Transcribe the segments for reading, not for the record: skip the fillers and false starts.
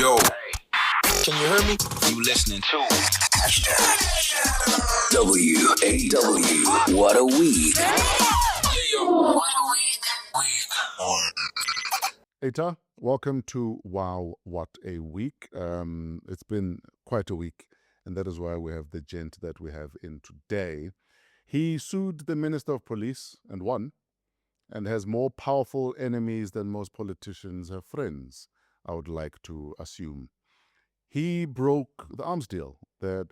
Yo, can you hear me? You listening to WAW. What a week. What a week. Eta, welcome to Wow, What a Week. It's been quite a week, and that is why we have the gent that we have in today. He sued the Minister of Police and won, and has more powerful enemies than most politicians have friends, I would like to assume. He broke the arms deal that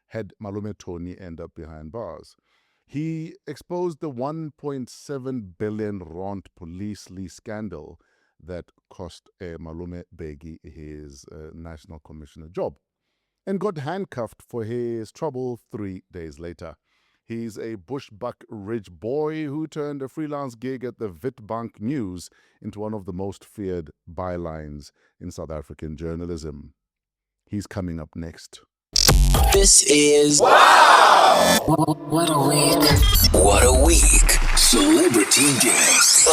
had Malume Tony end up behind bars. He exposed the 1.7 billion rand police lease scandal that cost Malume Begi his national commissioner job, and got handcuffed for his trouble 3 days later. He's a Bushbuckridge boy who turned a freelance gig at the Witbank News into one of the most feared bylines in South African journalism. He's coming up next. This is What a week. What a week. Celebrity guest.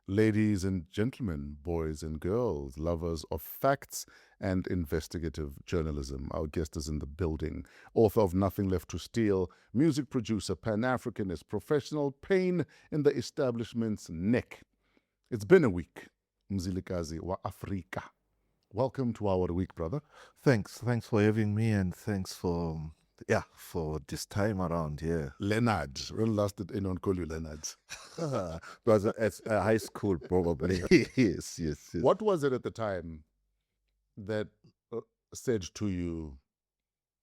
Ladies and gentlemen, boys and girls, lovers of facts and investigative journalism, our guest is in the building. Author of Nothing Left to Steal, music producer, Pan-Africanist, professional, pain in the establishment's neck. It's been a week. Mzilikazi wa Afrika. Welcome to Our Week, brother. Thanks for having me, and thanks for this time around. Yeah, Leonard. When last did anyone call you Leonard? it was at high school probably. yes. What was it at the time that said to you,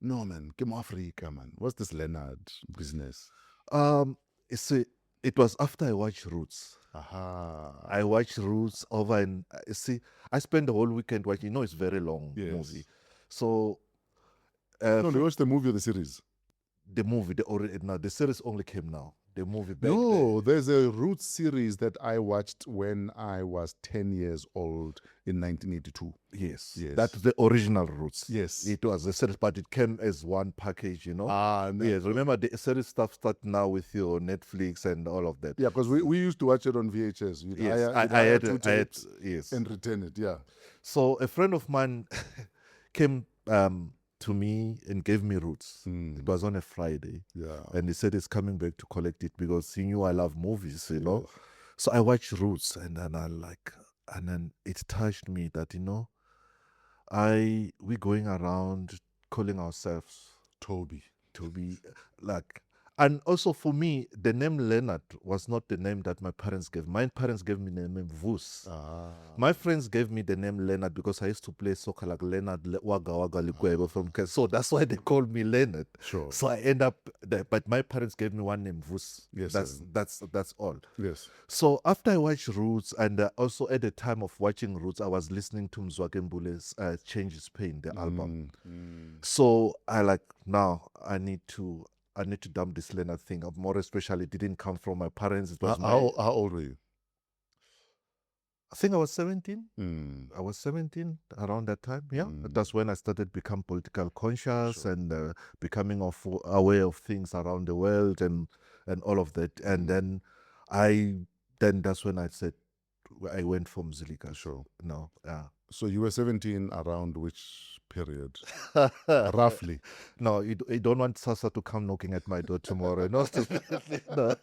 no man, come Africa, man? What's this Leonard business? You see, it was after I watched Roots. Aha. I watched Roots over, and you see, I spent the whole weekend watching. You know, it's a very long movie. So, No, you watched the movie or the series? the movie, the series only came now. The movie back No, there's a Roots series that I watched when I was 10 years old in 1982. Yes, Yes. that's the original Roots. Yes. It was a series, but it came as one package, you know. No. Yes, remember the series stuff start now with your Netflix and all of that. Yeah, because we used to watch it on VHS. Yes, I had yes. and return it, yeah. So a friend of mine came to me and gave me Roots. It was on a Friday, Yeah. and he said he's coming back to collect it because he knew I love movies, you know. So I watched Roots, and then it touched me that, you know, we going around calling ourselves Toby. to be like, and also for me, the name Leonard was not the name that my parents gave. My parents gave me the name Vus. My friends gave me the name Leonard because I used to play soccer like Leonard Waga Likwebo from Kenya. So that's why they called me Leonard. Sure. So I end up there, but my parents gave me one name Vus. Yes, that's all. Yes. So after I watched Roots, and also at the time of watching Roots, I was listening to Mzwakembule's Change Is Pain, the album. So I now I need to dump this Leonard thing. More especially, it didn't come from my parents. It was How old were you? I think I was 17. I was 17 around that time. Yeah, that's when I started become political conscious and becoming aware of things around the world and all of that. And then that's when I said I went for Mzilikazi. Sure. No, yeah. So you were 17 around which period? Roughly. No, you don't want Sasa to come knocking at my door tomorrow. No, no.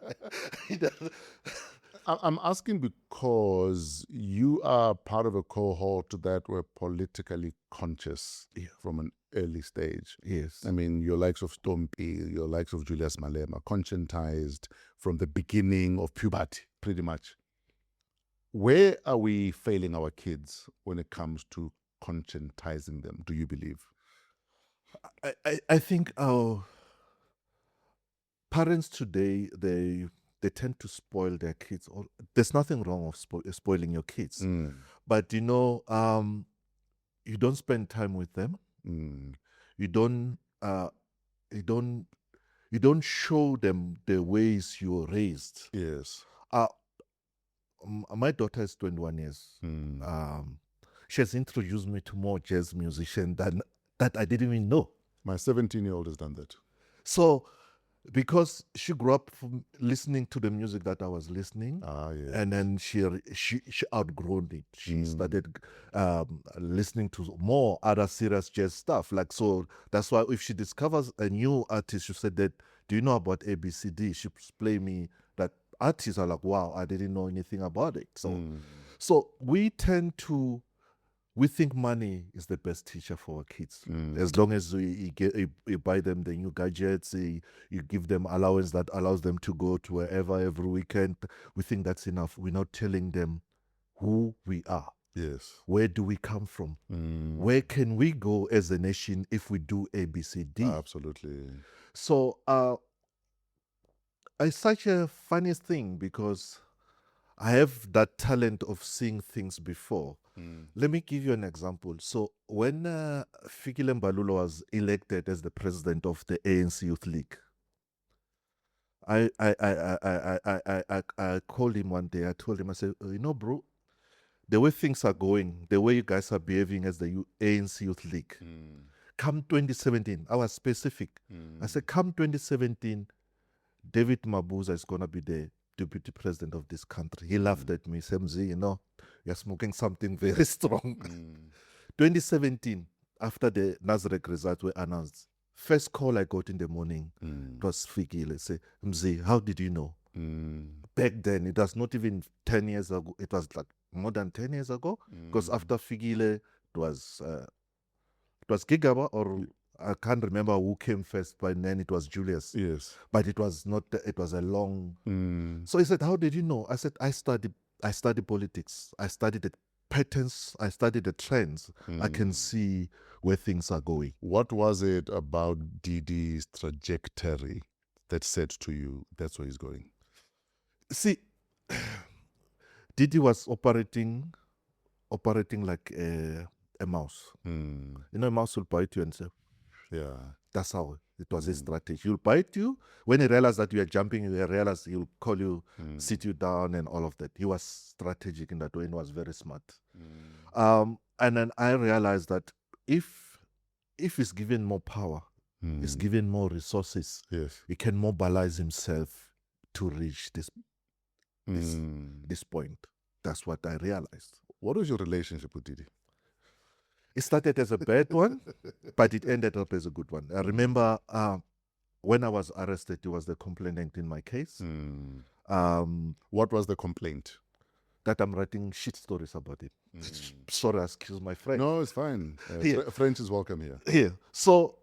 I'm asking because you are part of a cohort that were politically conscious from an early stage. Yes. I mean, your likes of Stompie, your likes of Julius Malema, conscientized from the beginning of puberty, pretty much. Where are we failing our kids when it comes to conscientizing them, do you believe? I think our parents today, they tend to spoil their kids. There's nothing wrong with spoiling your kids, but you know, you don't spend time with them. You don't show them the ways you were raised. Yes. My daughter is 21 years. She has introduced me to more jazz musicians that I didn't even know. My 17-year-old has done that. So Because she grew up listening to the music that I was listening. Yes. And then she outgrown it. She started listening to more other serious jazz stuff. Like, so that's why if she discovers a new artist, she said that, do you know about ABCD? She play me that artists are like, wow, I didn't know anything about it. So we tend to, we think money is the best teacher for our kids. As long as you buy them the new gadgets, you give them allowance that allows them to go to wherever every weekend, we think that's enough. We're not telling them who we are. Yes. Where do we come from? Where can we go as a nation if we do ABCD? Absolutely. So it's such a funny thing because I have that talent of seeing things before. Let me give you an example. So when Fikile Mbalula was elected as the president of the ANC Youth League, I called him one day. I told him, I said, you know, bro, the way things are going, the way you guys are behaving as the ANC Youth League, come 2017, I was specific. I said, come 2017, David Mabuza is going to be the deputy president of this country. He laughed at me. Said, Mzi, you know, you're smoking something very strong. 2017, after the Nazareth results were announced, first call I got in the morning, it was Fikile. Say, Mzi, how did you know? Back then, it was not even 10 years ago. It was like more than 10 years ago. Because after Fikile, it was Gigaba, or I can't remember who came first, but then it was Julius. Yes. But it was not, it was a long. So he said, how did you know? I said, I studied politics. I studied the patterns. I studied the trends. I can see where things are going. What was it about Didi's trajectory that said to you, that's where he's going? See, Didi was operating like a mouse. You know, a mouse will bite you and say, yeah. That's how it was his strategy. He'll bite you. When he realized that you are jumping, he realized he'll call you, sit you down and all of that. He was strategic in that way and was very smart. And then I realized that if he's given more power, he's given more resources, yes, he can mobilize himself to reach this point. That's what I realized. What was your relationship with Didi? It started as a bad one, but it ended up as a good one. I remember when I was arrested, he was the complainant in my case. What was the complaint? That I'm writing shit stories about it. Sorry, excuse my French. No, it's fine. French is welcome here. Yeah. So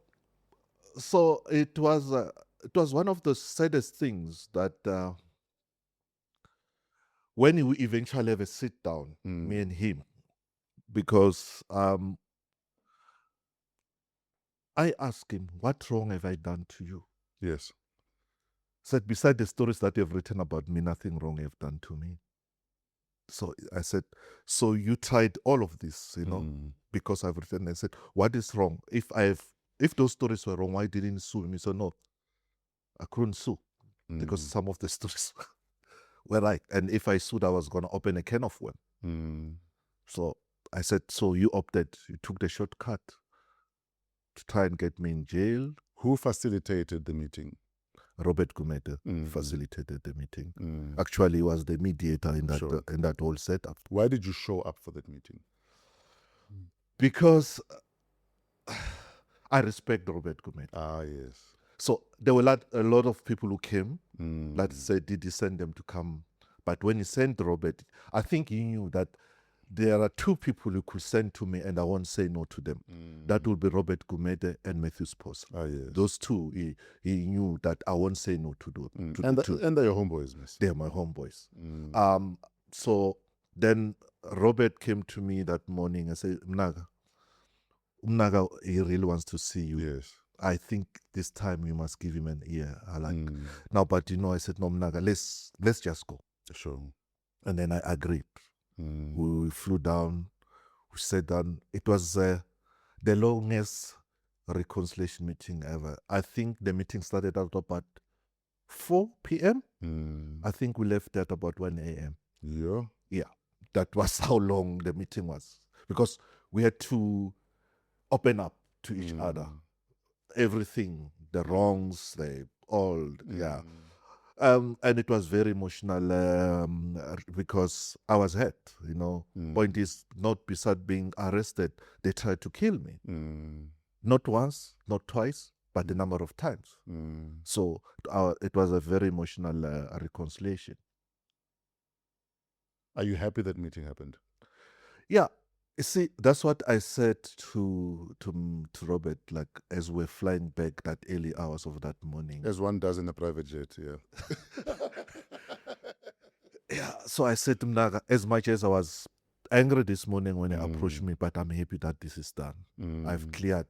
it was one of the saddest things that when we eventually have a sit down, me and him, because I asked him, what wrong have I done to you? Yes. Said, beside the stories that you've written about me, nothing wrong you've done to me. So I said, so you tried all of this, you know, because I've written. I said, what is wrong? If those stories were wrong, why didn't you sue me? So no, I couldn't sue because some of the stories were right. And if I sued, I was going to open a can of worms. So I said, so you took the shortcut to try and get me in jail. Who facilitated the meeting? Robert Gumede facilitated the meeting. Actually, he was the mediator in that whole setup. Why did you show up for that meeting? Because I respect Robert Gumede. Ah, yes. So there were a lot of people who came. Let's say, did he send them to come? But when he sent Robert, I think he knew that there are two people who could send to me and I won't say no to them. That would be Robert Gumede and Matthew Sposa. Ah, yes. Those two, he knew that I won't say no to them. And they're your homeboys, miss. They're my homeboys. So then Robert came to me that morning and said, Mnaga, he really wants to see you. Yes. I think this time you must give him an ear. I like, now, but you know, I said, no, Mnaga, let's just go. Sure. And then I agreed. We flew down, we sat down. It was the longest reconciliation meeting ever. I think the meeting started at about 4 p.m. I think we left at about 1 a.m. Yeah. Yeah, that was how long the meeting was. Because we had to open up to each other. Everything, the wrongs, old. Yeah. Mm. And it was very emotional because I was hurt, Point is, not beside being arrested, they tried to kill me. Mm. Not once, not twice, but a number of times. Mm. So it was a very emotional reconciliation. Are you happy that meeting happened? Yeah. You see, that's what I said to Robert, like as we're flying back that early hours of that morning. As one does in a private jet, yeah. Yeah, so I said to him, "Naga, as much as I was angry this morning when he approached me, but I'm happy that this is done. I've cleared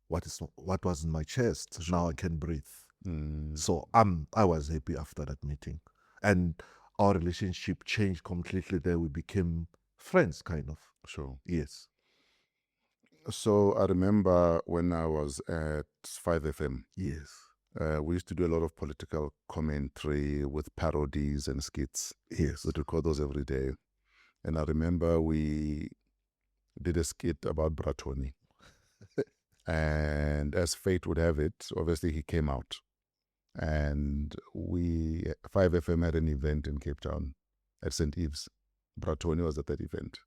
what was in my chest. Sure. Now I can breathe." Mm. So I was happy after that meeting, and our relationship changed completely. There we became friends, kind of. Sure. Yes. So I remember when I was at 5FM, Yes. we used to do a lot of political commentary with parodies and skits. Yes. We'd record those every day. And I remember we did a skit about Bratoni. And as fate would have it, obviously he came out. And 5FM had an event in Cape Town at St. Eve's. Bratoni was at that event.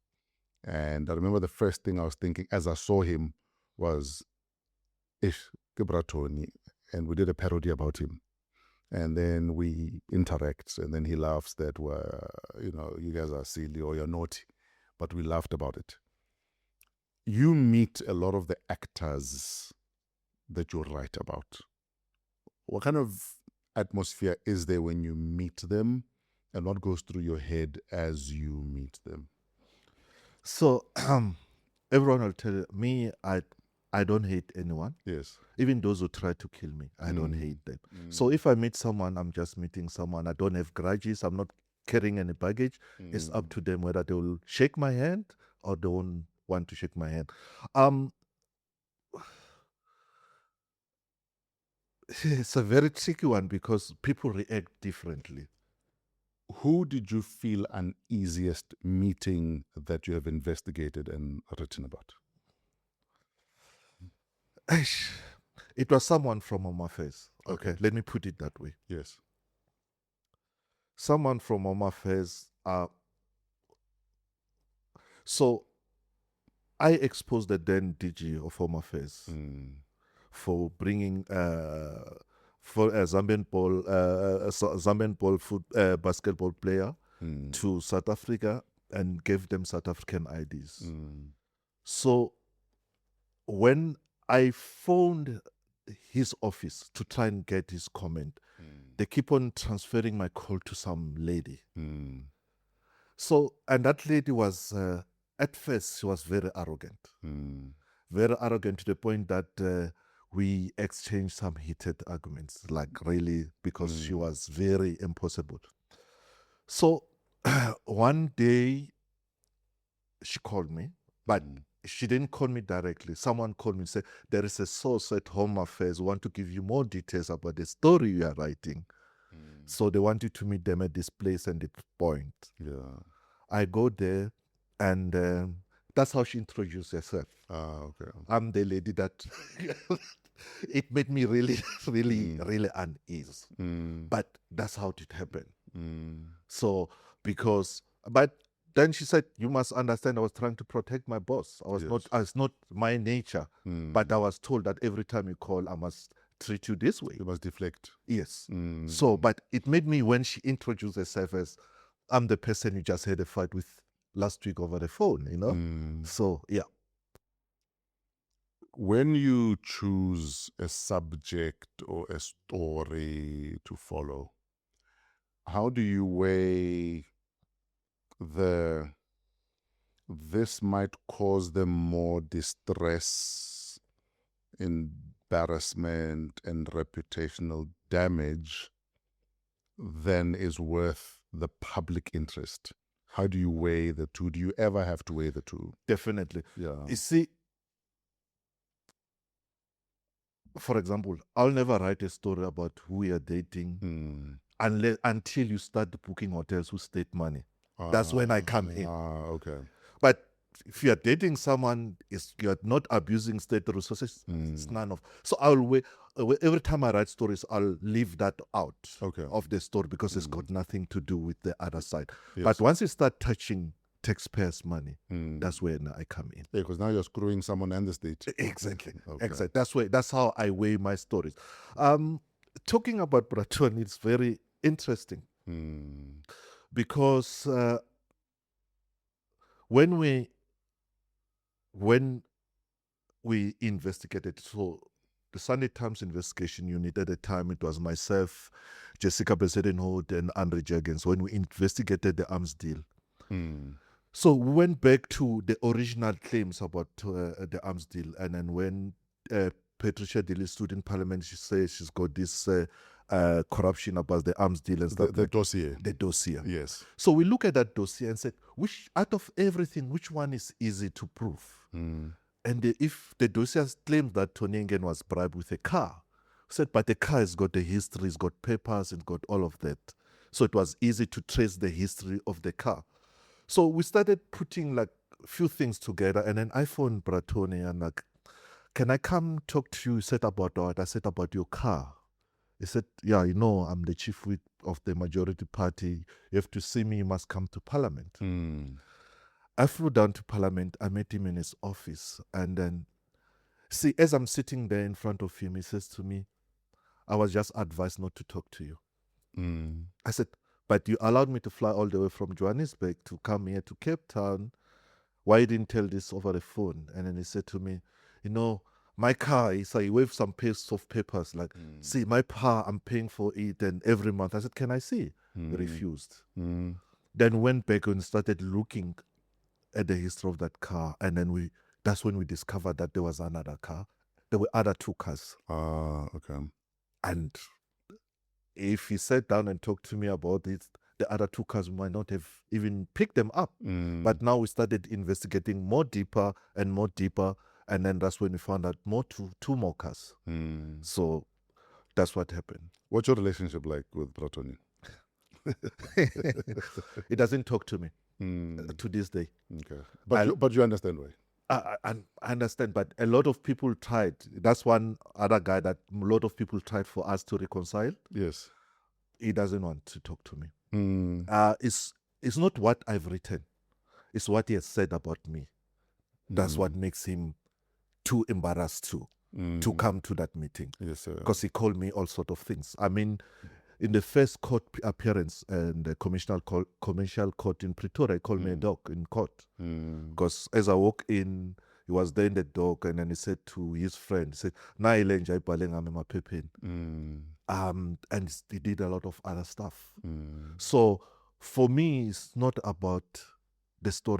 And I remember the first thing I was thinking as I saw him was, Ish, Bratoni. And we did a parody about him. And then we interact, and then he laughs that, you guys are silly or you're naughty. But we laughed about it. You meet a lot of the actors that you write about. What kind of atmosphere is there when you meet them, and what goes through your head as you meet them? So everyone will tell me I don't hate anyone. Yes. Even those who try to kill me, I don't hate them. So if I meet someone, I'm just meeting someone. I don't have grudges. I'm not carrying any baggage. It's up to them whether they will shake my hand or don't want to shake my hand. It's a very tricky one because people react differently. Who did you feel uneasiest meeting that you have investigated and written about? It was someone from Home Affairs. Okay, let me put it that way. Yes. Someone from Home Affairs. So I exposed the then DG of Home Affairs for bringing for a Zambian ball basketball player to South Africa and gave them South African IDs. So when I phoned his office to try and get his comment, they keep on transferring my call to some lady. So, and that lady was, at first, she was very arrogant. Very arrogant to the point that we exchanged some heated arguments, like really, because she was very impossible. So one day she called me, but she didn't call me directly. Someone called me and said, there is a source at Home Affairs who want to give you more details about the story you are writing. So they want you to meet them at this place and this point. Yeah. I go there, and that's how she introduced herself. Okay. I'm the lady that it made me really, really uneasy. But that's how it happened. So but then she said, you must understand, I was trying to protect my boss. It's not my nature. But I was told that every time you call, I must treat you this way. You must deflect. Yes. So, but it made me, when she introduced herself as, I'm the person you just had a fight with last week over the phone, So, yeah. When you choose a subject or a story to follow, how do you weigh this might cause them more distress, embarrassment, and reputational damage than is worth the public interest? How do you weigh the two? Do you ever have to weigh the two? Definitely. Yeah. You see, for example, I'll never write a story about who you're dating until you start booking hotels who state money. That's when I come in. Okay. But if you are dating someone, you are not abusing state resources. It's none of. So I'll wait. Every time I write stories, I'll leave that out of the story because it's got nothing to do with the other side. Yes. But once you start touching taxpayers' money, that's when I come in. Yeah, because now you're screwing someone and the state. Exactly. Okay. Exactly. That's how I weigh my stories. Talking about Braton, it's very interesting because when we investigated, so the Sunday Times investigation unit at the time, it was myself, Jessica Besedenhout, and Andre Jurgens, when we investigated the arms deal. So we went back to the original claims about the arms deal, and then when Patricia Dilly stood in Parliament, she says she's got this corruption about the arms deal and stuff. The dossier. The dossier. Yes. So we look at that dossier and said, which out of everything, which one is easy to prove? And if the dossier claims that Tony Ngen was bribed with a car, said, but the car has got the history, it's got papers, it's got all of that. So it was easy to trace the history of the car. So we started putting like a few things together, and then I phoned Bratoni and like, can I come talk to you? He said, about what? I said, about your car. He said, yeah, you know, I'm the chief whip of the majority party. You have to see me, you must come to Parliament. I flew down to Parliament. I met him in his office. And then, see, as I'm sitting there in front of him, he says to me, I was just advised not to talk to you. I said, but you allowed me to fly all the way from Johannesburg to come here to Cape Town. Why you didn't tell this over the phone? And then he said to me, you know, my car, he waved some piece of papers, like, see, my car, I'm paying for it, and every month. I said, can I see? He refused. Then went back and started looking at the history of that car, and then that's when we discovered that there was another car. There were other two cars. Okay. And if he sat down and talked to me about it, the other two cars might not have even picked them up. But now we started investigating more deeper, and then that's when we found out two more cars. So that's what happened. What's your relationship like with Bratoni? He doesn't talk to me to this day. Okay, but you understand why? I understand, but a lot of people tried. That's one other guy that a lot of people tried for us to reconcile. Yes. He doesn't want to talk to me. It's not what I've written. It's what he has said about me. That's what makes him too embarrassed to come to that meeting. Yes, sir. Because he called me all sort of things. I mean, in the first court appearance and the commercial court in Pretoria, he called me a dog in court. Because as I walked in, he was there in the dog, and then he said to his friend, he said, "Na ilenja ibaleng ame maphepheni." And he did a lot of other stuff. So for me, it's not about the story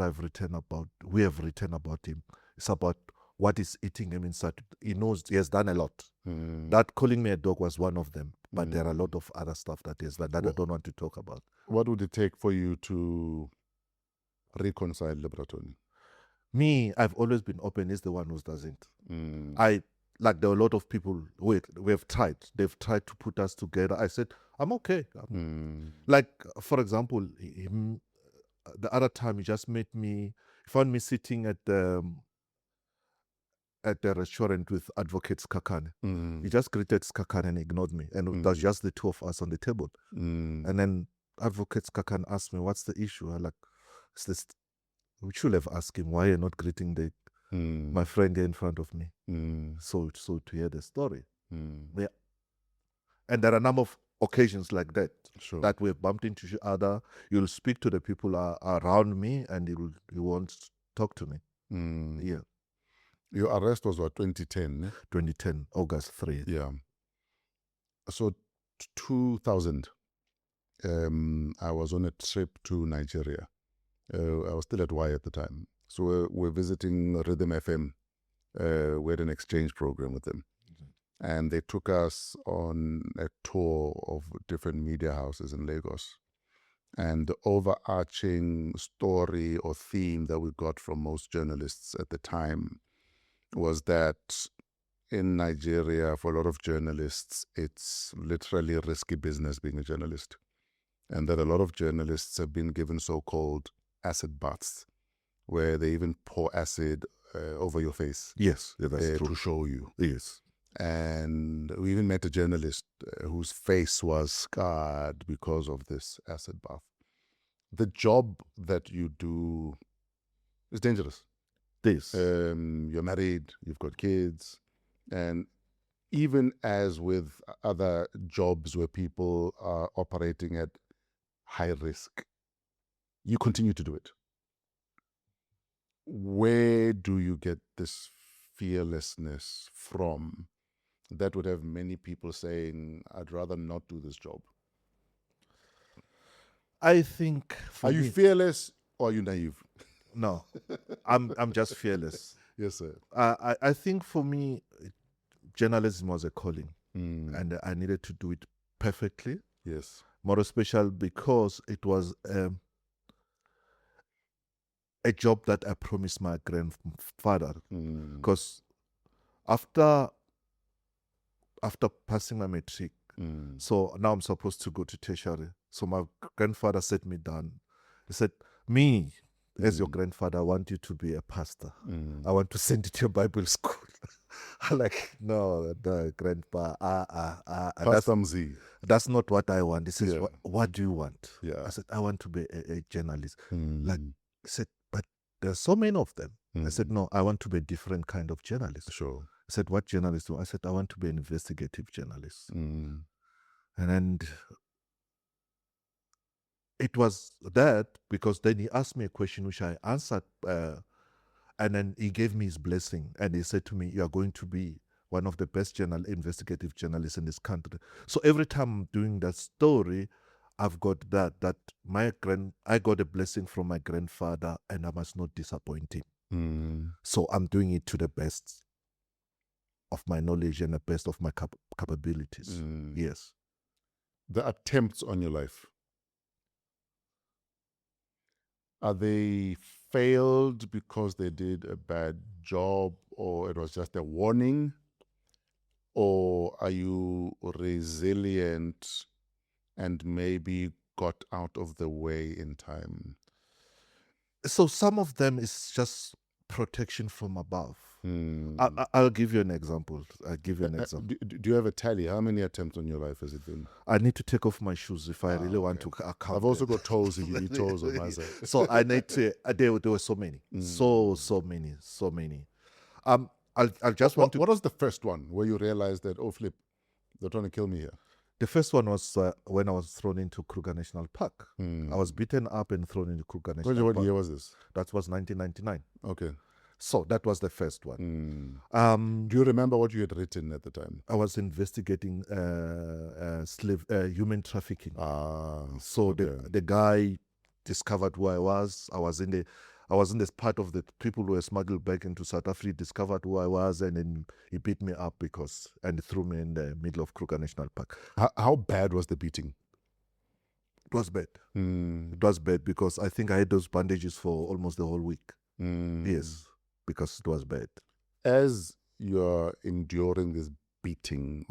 we have written about him. It's about what is eating him inside. He knows he has done a lot. That calling me a dog was one of them. But there are a lot of other stuff that is that I don't want to talk about. What would it take for you to reconcile the Bratoni? Me, I've always been open. He's the one who doesn't. There are a lot of people we have tried. They've tried to put us together. I said, I'm okay. Like, for example, the other time he just met me, he found me sitting at the restaurant with Advocate Skakane. He just greeted Skakane and ignored me. And it was just the two of us on the table. And then Advocate Skakane asked me, what's the issue? We should have asked him why you're not greeting my friend here in front of me. So to hear the story. Yeah. And there are a number of occasions like that, that we've bumped into each other. You'll speak to the people around me and you won't talk to me. Yeah. Your arrest was what, 2010? Eh? 2010, August 3. Yeah. So 2000, I was on a trip to Nigeria. I was still at Y at the time. So we're visiting Rhythm FM. We had an exchange program with them. And they took us on a tour of different media houses in Lagos. And the overarching story or theme that we got from most journalists at the time was that in Nigeria, for a lot of journalists, it's literally risky business being a journalist. And that a lot of journalists have been given so-called acid baths, where they even pour acid over your face Yes, yeah, that's true. to show you. Yes. And we even met a journalist whose face was scarred because of this acid bath. The job that you do is dangerous. This. You're married, you've got kids, and even as with other jobs where people are operating at high risk, you continue to do it. Where do you get this fearlessness from that would have many people saying, I'd rather not do this job? I think for Are you me, fearless or are you naive? no, I'm just fearless. Yes, sir. I think for me, journalism was a calling, Mm, and I needed to do it perfectly. yes. More special because it was a job that I promised my grandfather. Mm, Because after passing my matric, mm, so now I'm supposed to go to tertiary. So my grandfather sat me down. He said, "Me, as your grandfather, I want you to be a pastor. mm. I want to send you to your Bible school." I'm like, no, grandpa, Pastor Mzi. that's not what I want. He says, Yeah. what do you want? Yeah. I said, I want to be a journalist. Mm, Like, he said, but there's so many of them. I said, mm. no, I want to be a different kind of journalist. Sure. I said, what journalist do I said, I want to be an investigative journalist. Mm, And then it was that because then he asked me a question which I answered, and then he gave me his blessing, and he said to me, "You are going to be one of the best investigative journalists in this country." So every time I'm doing that story, I've got that I got a blessing from my grandfather, and I must not disappoint him. mm. So I'm doing it to the best of my knowledge and the best of my capabilities. Mm. Yes. The attempts on your life, are they failed because they did a bad job or it was just a warning? Or are you resilient and maybe got out of the way in time? So some of them is just protection from above. Hmm. I'll give you an example. Do you have a tally? How many attempts on your life has it been? I need to take off my shoes if I really want to okay. account. I've also them. got toes if you need toes on my side. So I need to. There were so many, so many. I'll just want to. What was the first one where you realized that, oh, flip, they're trying to kill me here? The first one was when I was thrown into Kruger National Park. Hmm. I was beaten up and thrown into Kruger National What Park. year was this? That was 1999. Okay. So that was the first one. Do you remember what you had written at the time? I was investigating human trafficking. So okay. the guy discovered who I was. I was in this part of the people who were smuggled back into South Africa. Discovered who I was, and then he beat me up and threw me in the middle of Kruger National Park. How bad was the beating? It was bad. It was bad because I think I had those bandages for almost the whole week. Yes, because it was bad. As you're enduring this beating,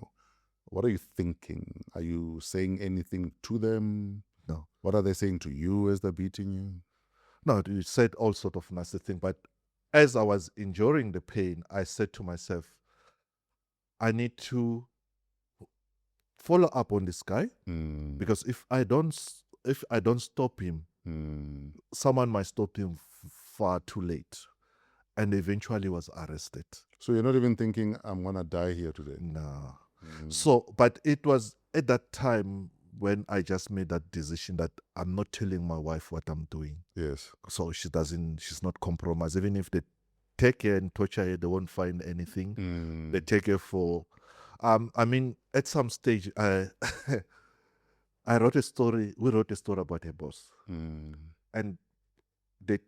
what are you thinking? Are you saying anything to them? No. What are they saying to you as they're beating you? No, you said all sort of nasty things. But as I was enduring the pain, I said to myself, I need to follow up on this guy because if I don't stop him, someone might stop him far too late, and eventually was arrested. So you're not even thinking, I'm gonna die here today? No. So, but it was at that time when I just made that decision that I'm not telling my wife what I'm doing. Yes. So she's not compromised. Even if they take her and torture her, they won't find anything. They take her for, at some stage, we wrote a story about her boss. And they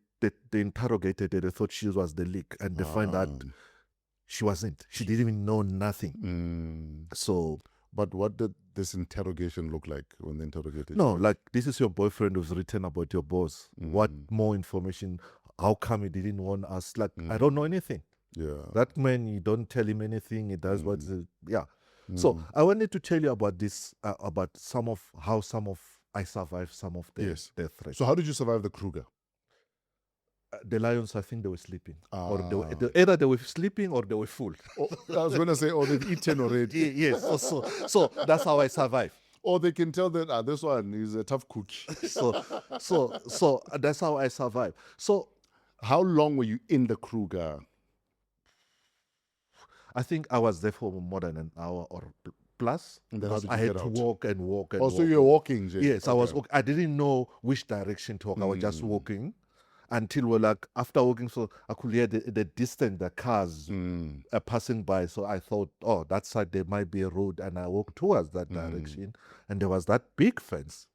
interrogated her. They thought she was the leak, and they find out she wasn't. She didn't even know nothing. So, but what did this interrogation look like when they interrogated no, you? like, this is your boyfriend who's written about your boss. What more information? How come he didn't want us? Like, I don't know anything. Yeah. That man, you don't tell him anything. He does So I wanted to tell you about this, about how I survived some of the threats. So how did you survive the Kruger? The lions, I think they were sleeping. Or Ah. either they were sleeping or they were full. I was going to say, they've eaten already. Yes. So that's how I survive. Or they can tell that this one is a tough cookie. So that's how I survive. So how long were you in the Kruger? I think I was there for more than an hour or plus. And then how did you I had get to out? walk and walk and walk. So you're walking, Jay? Yes, I was walking. I didn't know which direction to walk. I was just walking until we're like, after walking, so I could hear the distance, the cars are passing by. So I thought, that side there might be a road. And I walked towards that direction. And there was that big fence.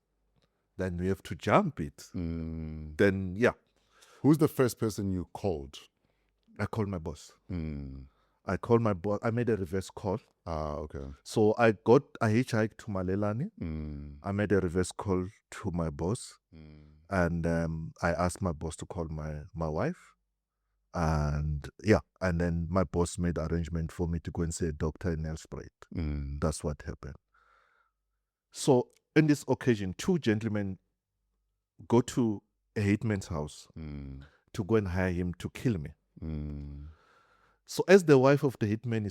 Then we have to jump it. Then, yeah. Who's the first person you called? I called my boss. I called my boss. I made a reverse call. Okay. So I hitchhiked to Malelani. I made a reverse call to my boss. And I asked my boss to call my wife. And yeah, and then my boss made arrangement for me to go and see a doctor in Nelspruit. That's what happened. So in this occasion, two gentlemen go to a hitman's house to go and hire him to kill me. So as the wife of the hitman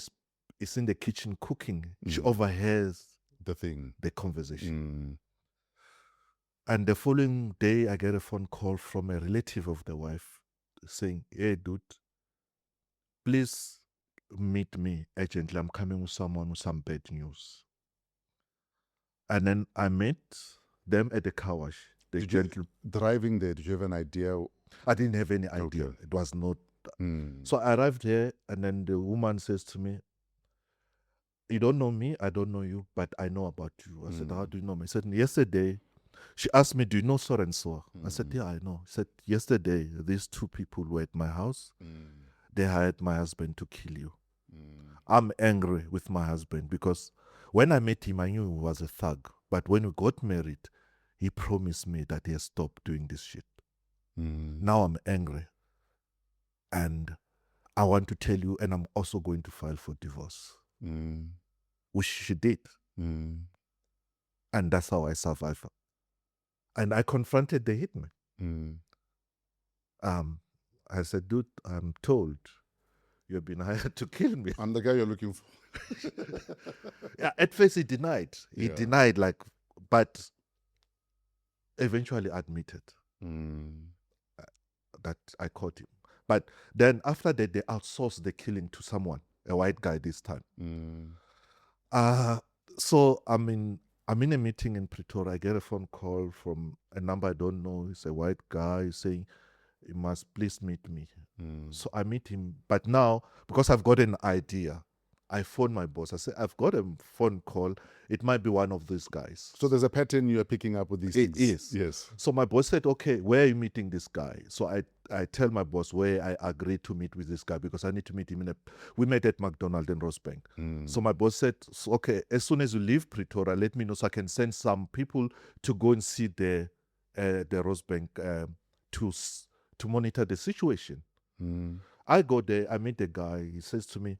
is in the kitchen cooking, she overhears the conversation. And the following day, I get a phone call from a relative of the wife saying, "Hey, dude, please meet me urgently. I'm coming with someone with some bad news." And then I met them at the car wash. Driving there, did you have an idea? I didn't have any idea. Okay. It was not. So I arrived here, and then the woman says to me, "You don't know me, I don't know you, but I know about you." I said, "How do you know me?" He said, "Yesterday," she asked me, "Do you know so and so?" I said, "Yeah, I know." He said, "Yesterday, these two people were at my house. They hired my husband to kill you." I'm angry with my husband because when I met him, I knew he was a thug. But when we got married, he promised me that he has stopped doing this shit. Now I'm angry. And I want to tell you, and I'm also going to file for divorce. Which she did. And that's how I survived. And I confronted the hitman. I said, "Dude, I'm told you've been hired to kill me." I'm the guy you're looking for. Yeah, at first he denied. He denied, but eventually admitted that I caught him. But then after that, they outsourced the killing to someone, a white guy this time. So I'm in a meeting in Pretoria. I get a phone call from a number I don't know. He's a white guy saying, "You must please meet me." So I meet him. But now, because I've got an idea, I phone my boss. I say, "I've got a phone call. It might be one of these guys." So there's a pattern you're picking up with these things. It is. Yes. So my boss said, "Okay, where are you meeting this guy?" So I tell my boss where I agreed to meet with this guy because I need to meet him we met at McDonald's in Rosebank. So my boss said, "Okay, as soon as you leave Pretoria, let me know so I can send some people to go and see the Rosebank to monitor the situation." I go there, I meet the guy. He says to me,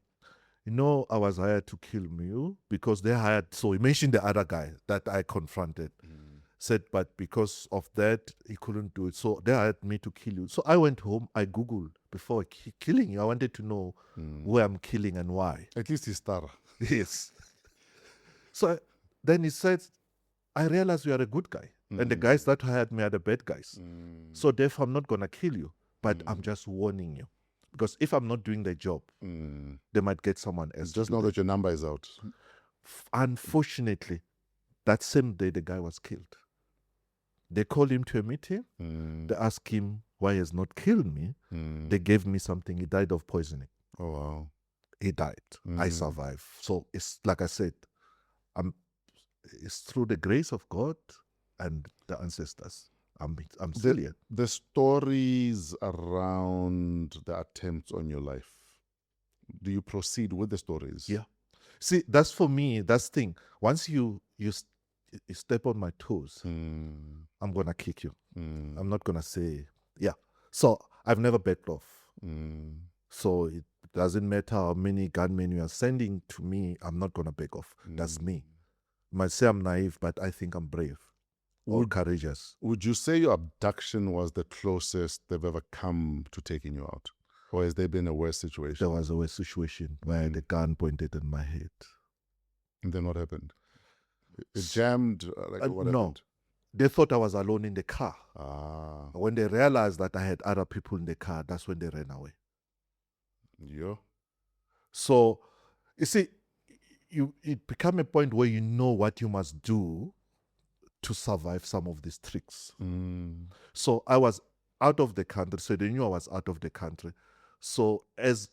"You know, I was hired to kill you because they hired," so he mentioned the other guy that I confronted. Said, "But because of that, he couldn't do it. So they hired me to kill you." So I went home, I Googled before killing you. I wanted to know where I'm killing and why. At least he's thorough. Yes. So then he said, "I realize you are a good guy. And the guys that hired me are the bad guys. So therefore, I'm not going to kill you. But I'm just warning you. Because if I'm not doing the job, they might get someone else." Just know that your number is out. Unfortunately, that same day, the guy was killed. They called him to a meeting. They asked him why he has not killed me. They gave me something. He died of poisoning. Oh, wow. He died. I survived. So it's like I said, it's through the grace of God and the ancestors. I'm still here. The stories around the attempts on your life, do you proceed with the stories? Yeah. See, that's for me, that's the thing. Once you step on my toes, I'm going to kick you. I'm not going to say, yeah. So I've never backed off. So it doesn't matter how many gunmen you are sending to me, I'm not going to back off. That's me. You might say I'm naive, but I think I'm brave. or courageous. Would you say your abduction was the closest they've ever come to taking you out? Or has there been a worse situation? There was a worse situation where the gun pointed in my head. And then what happened? It jammed? What no. happened? They thought I was alone in the car. Ah. When they realized that I had other people in the car, that's when they ran away. Yeah. So, you see, it became a point where you know what you must do to survive some of these tricks. So I was out of the country, so they knew I was out of the country. So as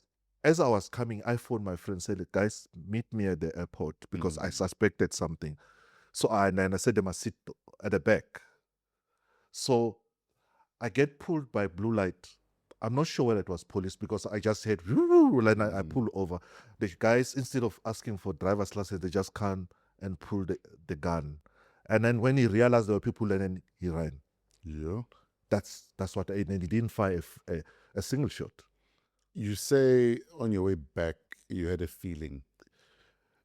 I was coming, I phoned my friend, said, guys, meet me at the airport because I suspected something. So and then I said they must sit at the back. So I get pulled by blue light. I'm not sure whether it was police because I just heard and I pull over. The guys, instead of asking for driver's license, they just come and pull the gun. And then when he realized there were people, and then he ran. Yeah. That's what and he didn't fire a single shot. You say on your way back you had a feeling.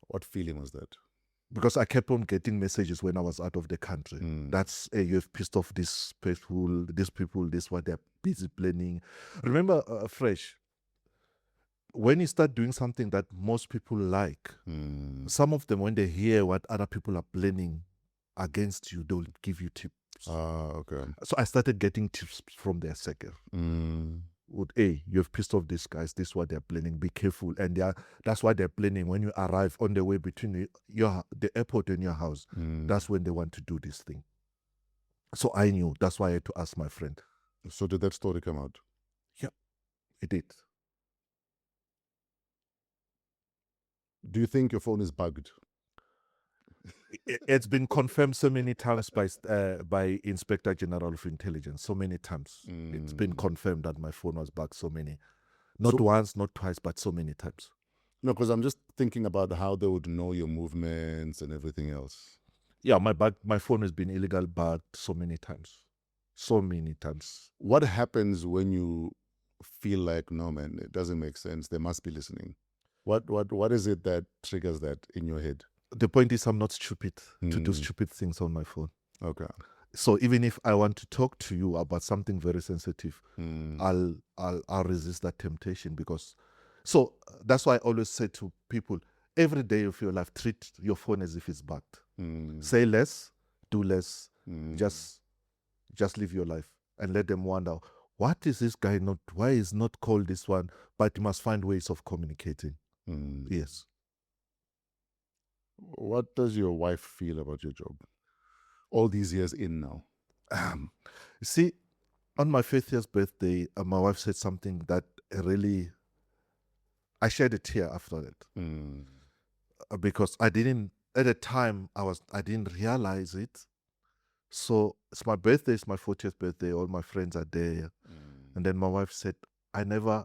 What feeling was that? Because I kept on getting messages when I was out of the country. That's you have pissed off these people, this what they're busy planning. Remember, Fresh, when you start doing something that most people like, some of them, when they hear what other people are planning against you, they'll give you tips. Okay. So I started getting tips from their sector. Hey, you've pissed off these guys. This is what they're planning. Be careful. And that's what they're planning when you arrive on the way between the airport and your house. That's when they want to do this thing. So I knew. That's why I had to ask my friend. So did that story come out? Yeah, it did. Do you think your phone is bugged? It's been confirmed so many times by Inspector General of Intelligence. So many times. It's been confirmed that my phone was bugged so many. Not once, not twice, but so many times. No, because I'm just thinking about how they would know your movements and everything else. Yeah, my phone has been illegal bugged so many times. So many times. What happens when you feel like, no, man, it doesn't make sense. They must be listening. What is it that triggers that in your head? The point is, I'm not stupid to do stupid things on my phone. Okay. So even if I want to talk to you about something very sensitive, I'll resist that temptation because. So that's why I always say to people, every day of your life, treat your phone as if it's bugged. Say less, do less. Just live your life and let them wonder, what is this guy not? Why is not called this one? But you must find ways of communicating. Yes. What does your wife feel about your job? All these years in now. See, on my 50th birthday, my wife said something that really, I shed a tear after that. Because I didn't, at the time, I didn't realize it. So it's my birthday, it's my 40th birthday, all my friends are there. And then my wife said, I never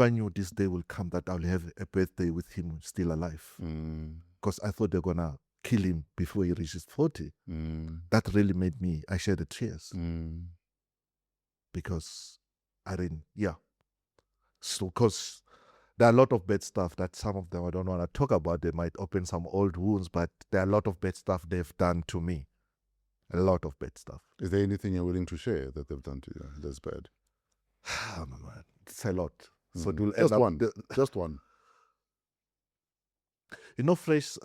knew this day will come that I'll have a birthday with him still alive. Because I thought they're going to kill him before he reaches 40. That really made me, I shed the tears. Because I didn't, So, because there are a lot of bad stuff that some of them I don't want to talk about. They might open some old wounds, but there are a lot of bad stuff they've done to me. A lot of bad stuff. Is there anything you're willing to share that they've done to you that's bad? It's a lot. So just one. You know, Fresh,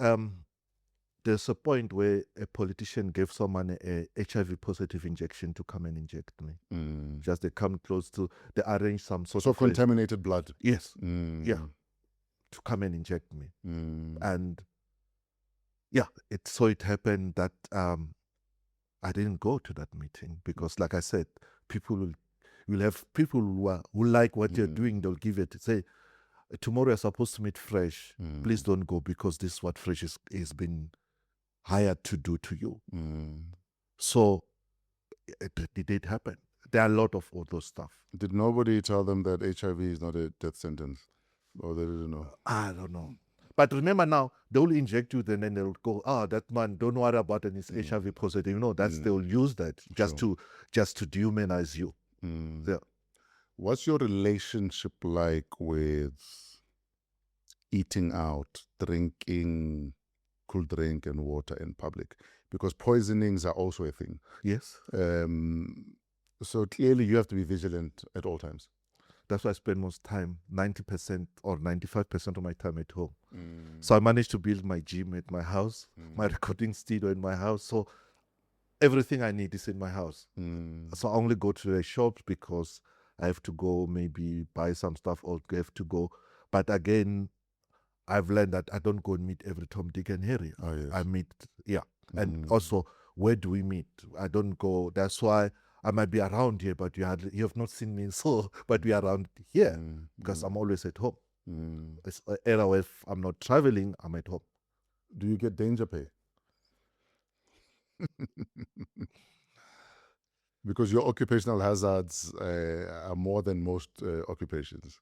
there's a point where a politician gave someone a HIV positive injection to come and inject me. Just they come close to, they arrange some sort of contaminated blood. Yes. Yeah. To come and inject me. And yeah, it happened that I didn't go to that meeting because, like I said, people will have people who like what you're doing. They'll give it. Say, tomorrow you're supposed to meet Fresh. Please don't go because this is what Fresh is been hired to do to you. So it did happen. There are a lot of all those stuff. Did nobody tell them that HIV is not a death sentence? Or they didn't know? I don't know. But remember now, they'll inject you, then they'll go, that man, don't worry about it, it's HIV positive. You know, they'll use that just to dehumanize you. Yeah. What's your relationship like with eating out, drinking, could drink and water in public, because poisonings are also a thing. Yes. So clearly you have to be vigilant at all times. That's why I spend most time, 90% or 95% of my time at home. So I managed to build my gym at my house, my recording studio in my house. So everything I need is in my house. So I only go to the shops because I have to go maybe buy some stuff or have to go. But again, I've learned that I don't go and meet every Tom, Dick and Harry. Oh, yes. I meet, And also, where do we meet? I don't go. That's why I might be around here, but you have not seen me. So, but we are around here because I'm always at home. It's an era where if I'm not traveling, I'm at home. Do you get danger pay? Because your occupational hazards are more than most occupations.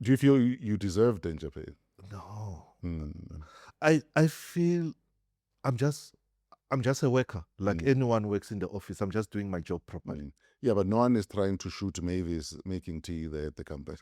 Do you feel you deserve danger pay? No. I feel I'm just a worker. Like anyone works in the office. I'm just doing my job properly. Yeah, but no one is trying to shoot Mavis making tea there at the company.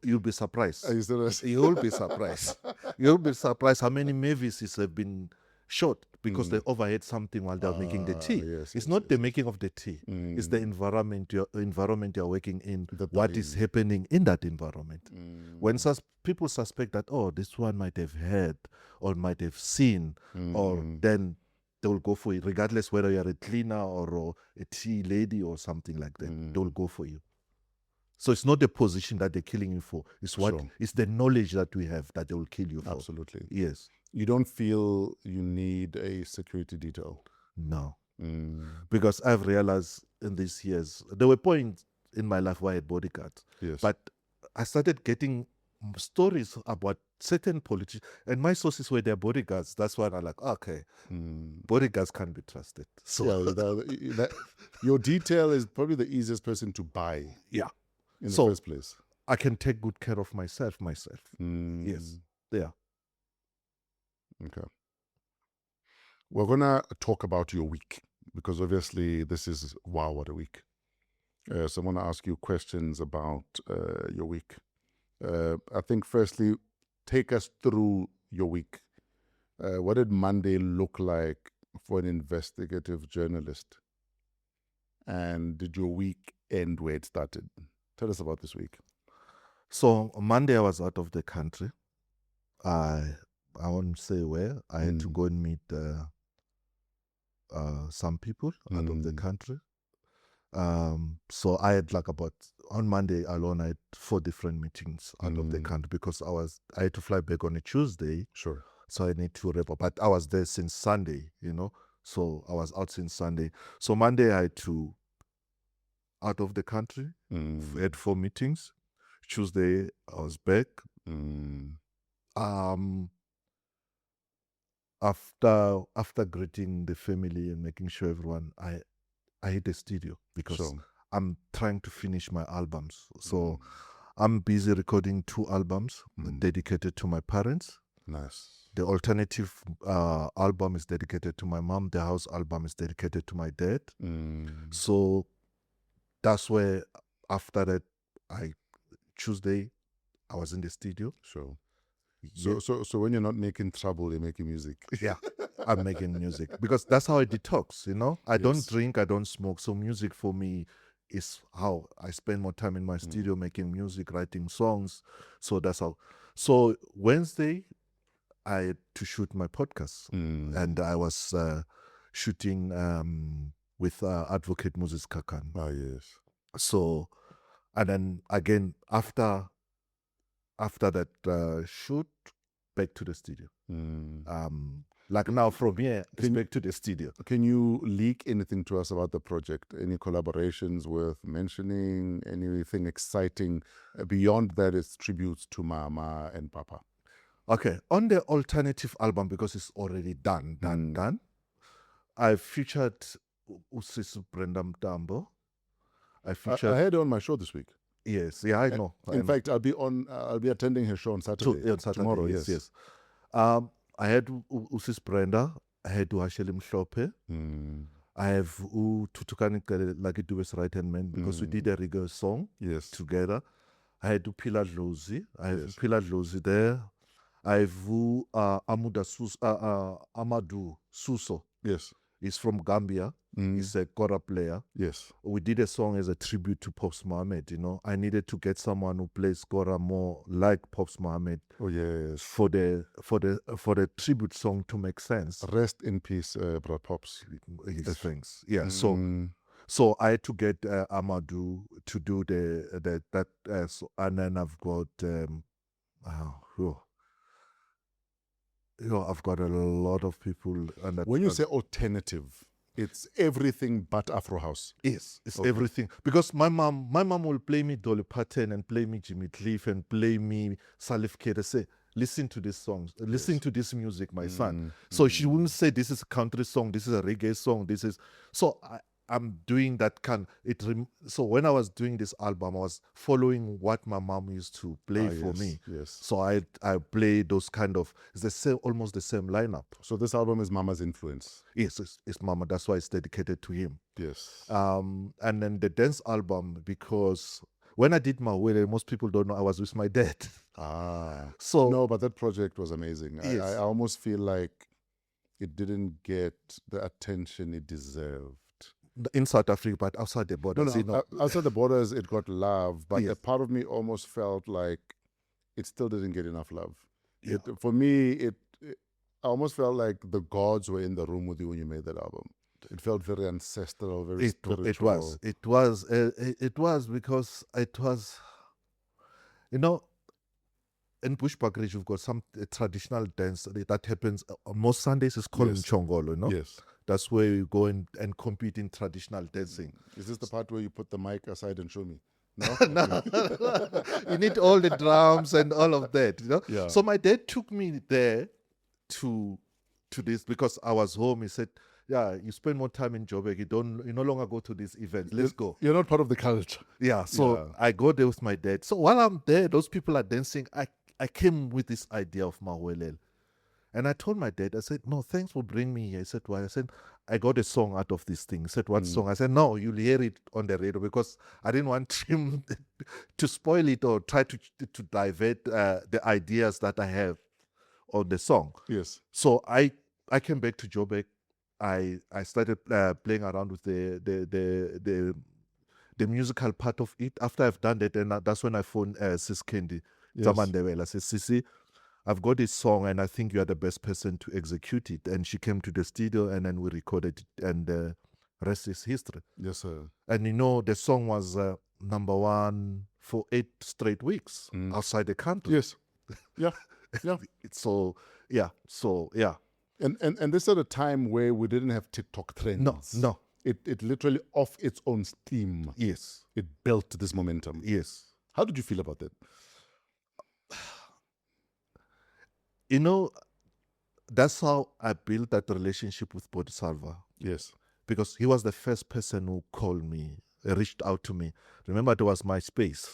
You'll be surprised. Are you serious? You'll be surprised. You'll be surprised how many Mavises have been shot because they overheard something while they're making the tea. It's not the making of the tea. It's the environment you're working in, what is happening in that environment. When people suspect that, oh, this one might have heard or might have seen, or then they will go for it, regardless whether you're a cleaner or a tea lady or something like that. They will go for you. So it's not the position that they're killing you for. It's it's the knowledge that we have that they will kill you for. Absolutely. Yes. You don't feel you need a security detail? No. Because I've realized in these years, there were points in my life where I had bodyguards. Yes. But I started getting stories about certain politicians, and my sources were their bodyguards. That's why I'm like, okay, bodyguards can't be trusted. So your detail is probably the easiest person to buy. Yeah. In the first place. I can take good care of myself. Yes. Yeah. Okay. We're going to talk about your week, because obviously this is, wow, what a week. So I'm going to ask you questions about your week. I think firstly, take us through your week. What did Monday look like for an investigative journalist? And did your week end where it started? Tell us about this week. So Monday I was out of the country. I won't say where. I had to go and meet some people out of the country. So I had on Monday alone, I had 4 different meetings out of the country because I had to fly back on a Tuesday. Sure. So I need to report. But I was there since Sunday, So I was out since Sunday. So Monday I had to out of the country. Had 4 meetings. Tuesday I was back. After greeting the family and making sure everyone, I hit a studio because I'm trying to finish my albums. So I'm busy recording 2 albums dedicated to my parents. Nice. The alternative album is dedicated to my mom. The house album is dedicated to my dad. So that's where after that, Tuesday, I was in the studio. Sure. So when you're not making trouble, you're making music. Yeah, I'm making music because that's how I detox, I don't drink, I don't smoke. So music for me is how I spend more time in my studio making music, writing songs. So that's how. So Wednesday, I had to shoot my podcast. And I was shooting with advocate Mzilikazi. Ah, yes. So, and then again, after that shoot, back to the studio. Like now from here, it's back to the studio. Can you leak anything to us about the project? Any collaborations worth mentioning? Anything exciting? Beyond that, it's tributes to Mama and Papa. Okay, on the alternative album, because it's already done, I featured Usisi Brenda Mtambo. I had her on my show this week. Yes, yeah, I know. In fact, I'll be attending her show on Saturday. Tomorrow, yes. I had Usisi Brenda. I had Uasheli Mhlophe. I have Tutukani Lagiduwe's right hand man because we did a reggae song together. I had Pilar Dlozi. I have Pilar Dlozi there. Aivu Amadou Suso. Yes. He's from Gambia. He's a kora player. Yes. We did a song as a tribute to Pops Mohammed. I needed to get someone who plays kora more like Pops Mohammed. Oh yes. For the tribute song to make sense. Rest in peace, Brother Pops. Thanks. Yeah. So I had to get Amadou to do that, and then I've got I've got a lot of people. And when you say alternative, it's everything but Afro House. Yes, it's everything. Because my mom will play me Dolly Parton and play me Jimmy Cliff and play me Salif Keita. Say, listen to these songs, listen to this music, my son. So she wouldn't say this is a country song, this is a reggae song, this is. So I'm doing that so when I was doing this album, I was following what my mom used to play for me. Yes. So I play those kind of, it's the same, almost the same lineup. So this album is Mama's influence. Yes, it's Mama. That's why it's dedicated to him. Yes. And then the dance album, because when I did my wedding, most people don't know I was with my dad. So no, but that project was amazing. Yes. I almost feel like it didn't get the attention it deserved. In South Africa, but outside the borders. Outside the borders, it got love, but Yes. a part of me almost felt like it still didn't get enough love. Yeah. For me, I almost felt like the gods were in the room with you when you made that album. It felt very ancestral, very spiritual. It was because it was, in Bushbuckridge, you've got some traditional dance that happens on most Sundays. It's called Mchongolo, Yes. That's where you go and compete in traditional dancing. Is this the part where you put the mic aside and show me? No? No. You need all the drums and all of that, Yeah. So my dad took me there to this because I was home. He said, yeah, you spend more time in Joburg. You no longer go to these events. Let's go. You're not part of the culture. Yeah, so I go there with my dad. So while I'm there, those people are dancing. I came with this idea of Mawelel. And I told my dad, I said, no, thanks for bringing me here. He said, why? I said, I got a song out of this thing. He said, what song? I said, no, you'll hear it on the radio, because I didn't want him to spoil it or try to divert the ideas that I have on the song. Yes. So I came back to Joburg. I started playing around with the musical part of it. After I've done that, and that's when I phoned Sis Candy Zamandewela. I said, Sisi, I've got this song and I think you are the best person to execute it. And she came to the studio and then we recorded it, and the rest is history. Yes, sir. And the song was number one for 8 straight weeks outside the country. Yes. Yeah. Yeah. So And this at a time where we didn't have TikTok trends. No. It literally off its own steam. Yes. It built this momentum. Yes. How did you feel about that? That's how I built that relationship with Bodhisattva. Yes. Because he was the first person who called me, reached out to me. Remember, there was MySpace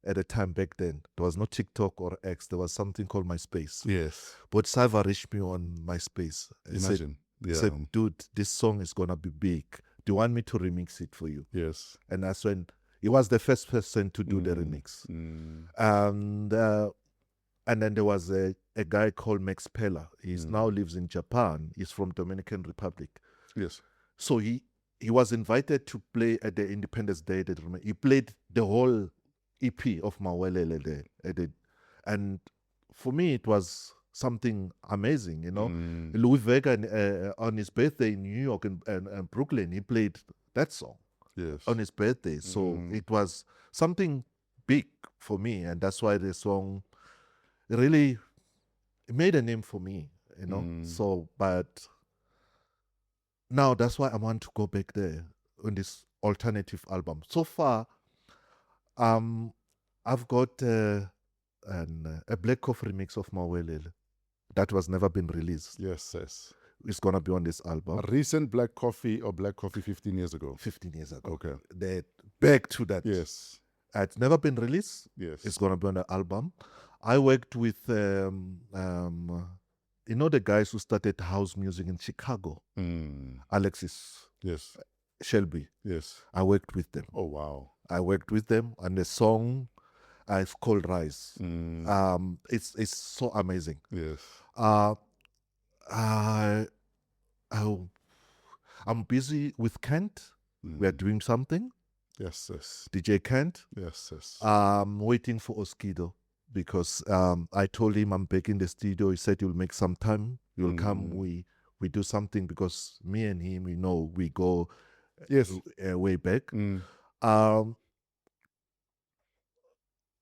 at the time back then. There was no TikTok or X. There was something called MySpace. Yes. Bodhisattva reached me on MySpace. He said, dude, this song is going to be big. Do you want me to remix it for you? Yes. And that's when he was the first person to do the remix. And then there was a guy called Max Peller. He now lives in Japan. He's from Dominican Republic. Yes. So he was invited to play at the Independence Day. He played the whole EP of Mawelele there. And for me, it was something amazing, Louis Vega, on his birthday in New York and Brooklyn, he played that song on his birthday. So it was something big for me. And that's why the song really made a name for me, So, but now that's why I want to go back there on this alternative album. So far, I've got a Black Coffee remix of Mawelele that was never been released. Yes, yes. It's gonna be on this album. A recent Black Coffee or Black Coffee 15 years ago? 15 years ago. Okay. They're back to that. Yes. It's never been released. Yes. It's gonna be on the album. I worked with the guys who started house music in Chicago. Alexis. Yes. Shelby. Yes. I worked with them. Oh, wow. I worked with them on the song. It's called Rise. It's so amazing. Yes. I I'm busy with Kent. We are doing something. Yes, yes. DJ Kent. Yes, yes. I'm waiting for Oskido because I told him I'm back in the studio. He said he'll make some time. He'll come. We do something because me and him, we go Yes. way back.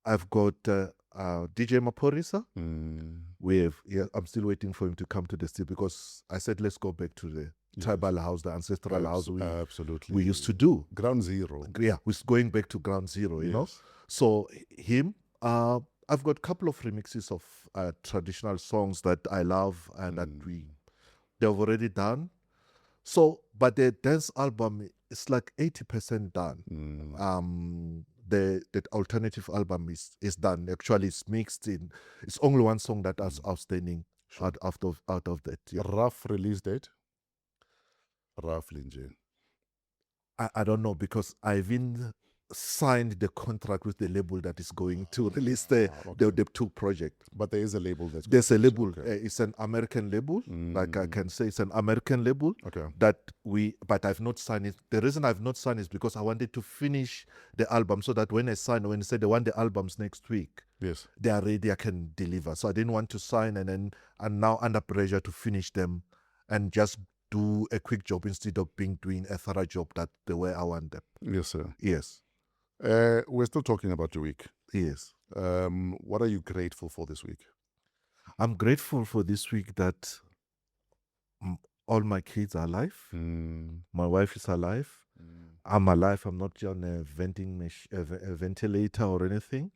I've got DJ Maporisa. I'm still waiting for him to come to the studio because I said let's go back to the tribal house, the ancestral house we used to do. Ground zero. Yeah, we're going back to ground zero, you know. So him, I've got a couple of remixes of traditional songs that I love and that they've already done. So, but the dance album is like 80% done. The alternative album is done. Actually, it's mixed in. It's only one song that is outstanding out of that. Yeah. Rough release date? Roughly, Jane. I don't know because I've been signed the contract with the label that is going to release the two project. But there is a label that's there's a label. It's an American label. Like I can say, it's an American label. But I've not signed it. The reason I've not signed is because I wanted to finish the album so that when they say they want the albums next week, yes, they are ready. I can deliver. So I didn't want to sign and now under pressure to finish them and just do a quick job instead of doing a thorough job that the way I want them. Yes, sir. Yes. We're still talking about your week. Yes. What are you grateful for this week? I'm grateful for this week that all my kids are alive. My wife is alive. I'm alive. I'm not on a ventilator or anything.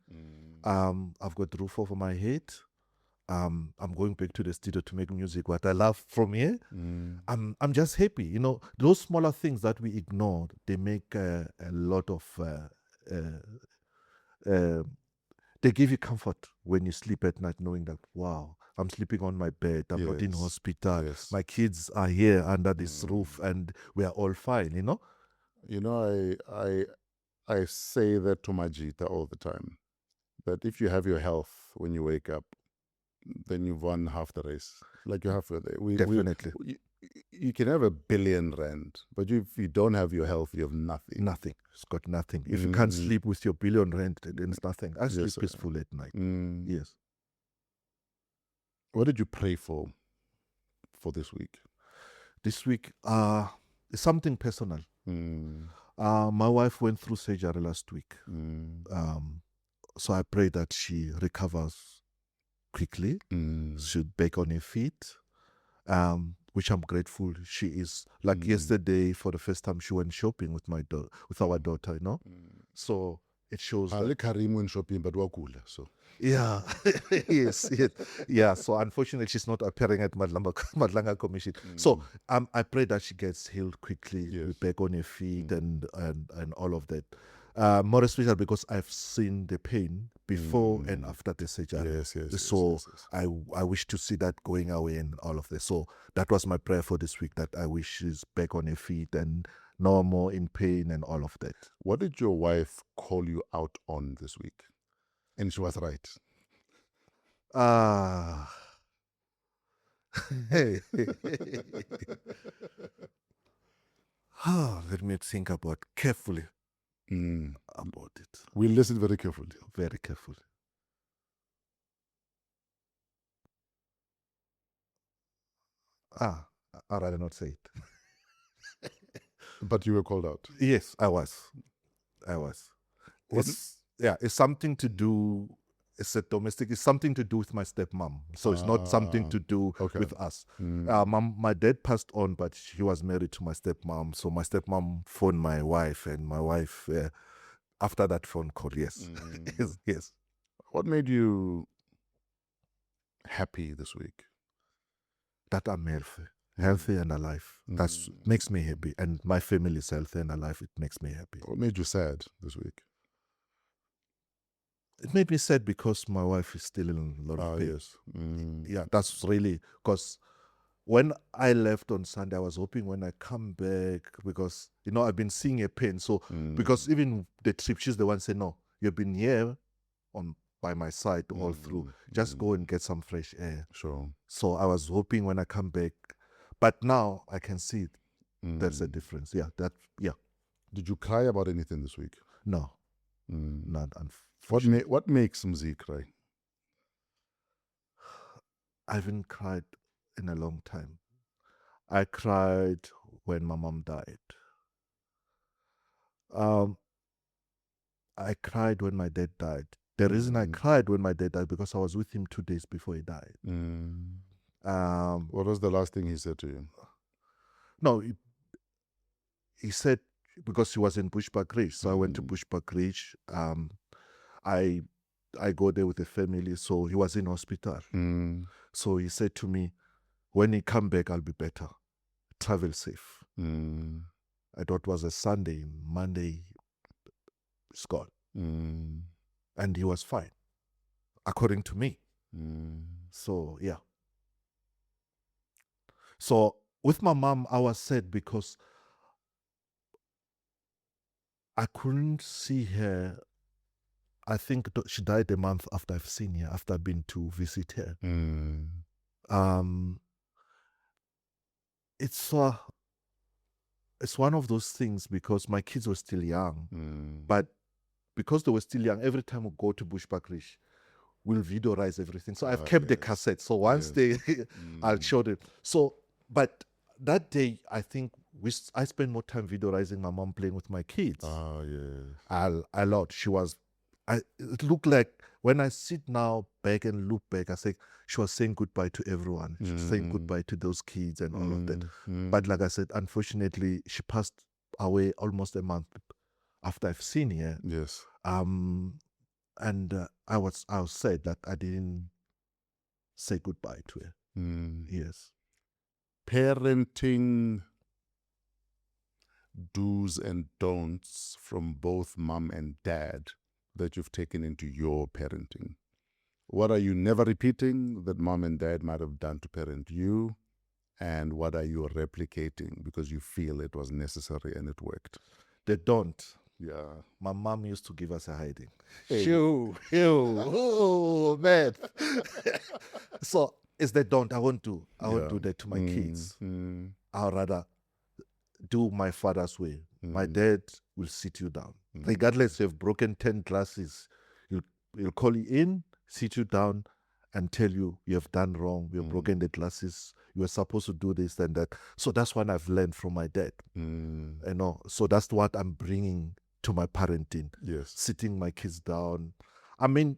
I've got roof over my head. I'm going back to the studio to make music, what I love from here. I'm just happy. You know, those smaller things that we ignore, they make a lot of, they give you comfort when you sleep at night knowing that, wow, I'm sleeping on my bed. I'm not in hospital. My kids are here under this roof and we are all fine, you know? You know, I say that to my Jita all the time, that if you have your health when you wake up, then you've won half the race. Like you have definitely. You can have R1 billion, but if you don't have your health, you have nothing. Nothing. It's got nothing. If you can't sleep with your R1 billion, then it's nothing. I sleep peaceful at night. Yes. What did you pray for this week? This week, it's something personal. My wife went through surgery last week. So I pray that she recovers quickly. She's back on her feet, which I'm grateful she is. Like yesterday, for the first time, she went shopping with our daughter, you know. So it shows that. Karim went shopping, but wakula. So yeah, yes. Yeah. So unfortunately, she's not appearing at Madlanga Commission. So I pray that she gets healed quickly, back on her feet, and all of that. More especially because I've seen the pain before and after the surgery. So I wish to see that going away and all of this. So that was my prayer for this week, that I wish she's back on her feet and no more in pain and all of that. What did your wife call you out on this week? And she was right. Let me think about carefully. About it. We listen very carefully. Very carefully. I'd rather not say it. But you were called out. Yes, I was. It's something to do. It's a domestic. It's something to do with my stepmom. So it's not something to do with us. My dad passed on, but he was married to my stepmom. So my stepmom phoned my wife, and my wife, after that phone call, yes. Yes. What made you happy this week? That I'm healthy and alive. That makes me happy. And my family is healthy and alive. It makes me happy. What made you sad this week? It made me sad because my wife is still in a lot of pain. Yes. Yeah, that's really, because when I left on Sunday, I was hoping when I come back, because, I've been seeing a pain. So, because even the trip, she's the one saying, no, you've been here by my side all through. Just go and get some fresh air. Sure. So I was hoping when I come back, but now I can see there's a difference. Yeah. Did you cry about anything this week? No, not What unfortunately. what makes Mzi cry? I haven't cried in a long time. I cried when my mom died. I cried when my dad died. The reason I cried when my dad died because I was with him 2 days before he died. What was the last thing he said to you? No, he said because he was in Bushbuckridge, so I went to Bushbuckridge. I go there with the family, so he was in hospital. So he said to me, when he come back, I'll be better. Travel safe. I thought it was a Sunday. Monday, it's gone. And he was fine, according to me. So, yeah. So, with my mom, I was sad because I couldn't see her. I think she died a month after I've seen her, after I've been to visit her. It's one of those things because my kids were still young, but because they were still young, every time we go to Bushbuckridge, we'll videorize everything. So I've kept the cassette. So once I'll show them. So, but that day, I think I spent more time videorizing my mom playing with my kids. A lot. It looked like when I sit now back and look back, I say she was saying goodbye to everyone. She was saying goodbye to those kids and all of that. But like I said, unfortunately, she passed away almost a month after I've seen her. Yes. And I was sad that I didn't say goodbye to her. Yes. Parenting do's and don'ts from both mom and dad that you've taken into your parenting. What are you never repeating that mom and dad might have done to parent you? And what are you replicating because you feel it was necessary and it worked? They don't. Yeah. My mom used to give us a hiding. Hey. Shoo. Oh, man. So it's they don't. I won't do that to my kids. I'll rather do my father's way. My dad will sit you down. Regardless if you've broken 10 glasses, he'll call you in, sit you down, and tell you have done wrong. You've broken the glasses. You were supposed to do this and that. So that's what I've learned from my dad. You know, so that's what I'm bringing to my parenting. Yes. Sitting my kids down. I mean,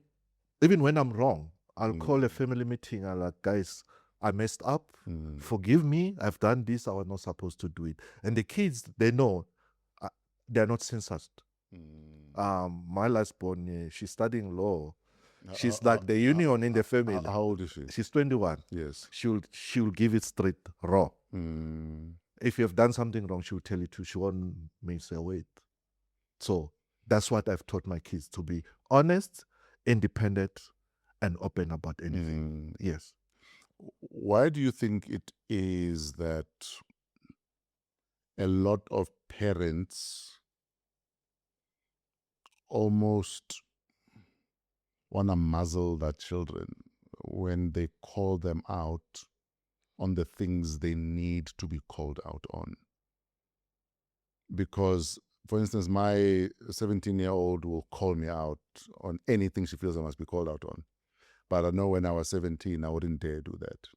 even when I'm wrong, I'll call a family meeting. I'm like, guys, I messed up. Forgive me. I've done this. I was not supposed to do it. And the kids, they know they're not censored. My last born, she's studying law. She's like the union in the family. How old is she? She's 21. Yes. She'll give it straight raw. If you have done something wrong, she'll tell you to. She won't make say wait. So that's what I've taught my kids, to be honest, independent, and open about anything. Yes. Why do you think it is that a lot of parents almost want to muzzle their children when they call them out on the things they need to be called out on? Because, for instance, my 17-year-old will call me out on anything she feels I must be called out on. But I know when I was 17, I wouldn't dare do that.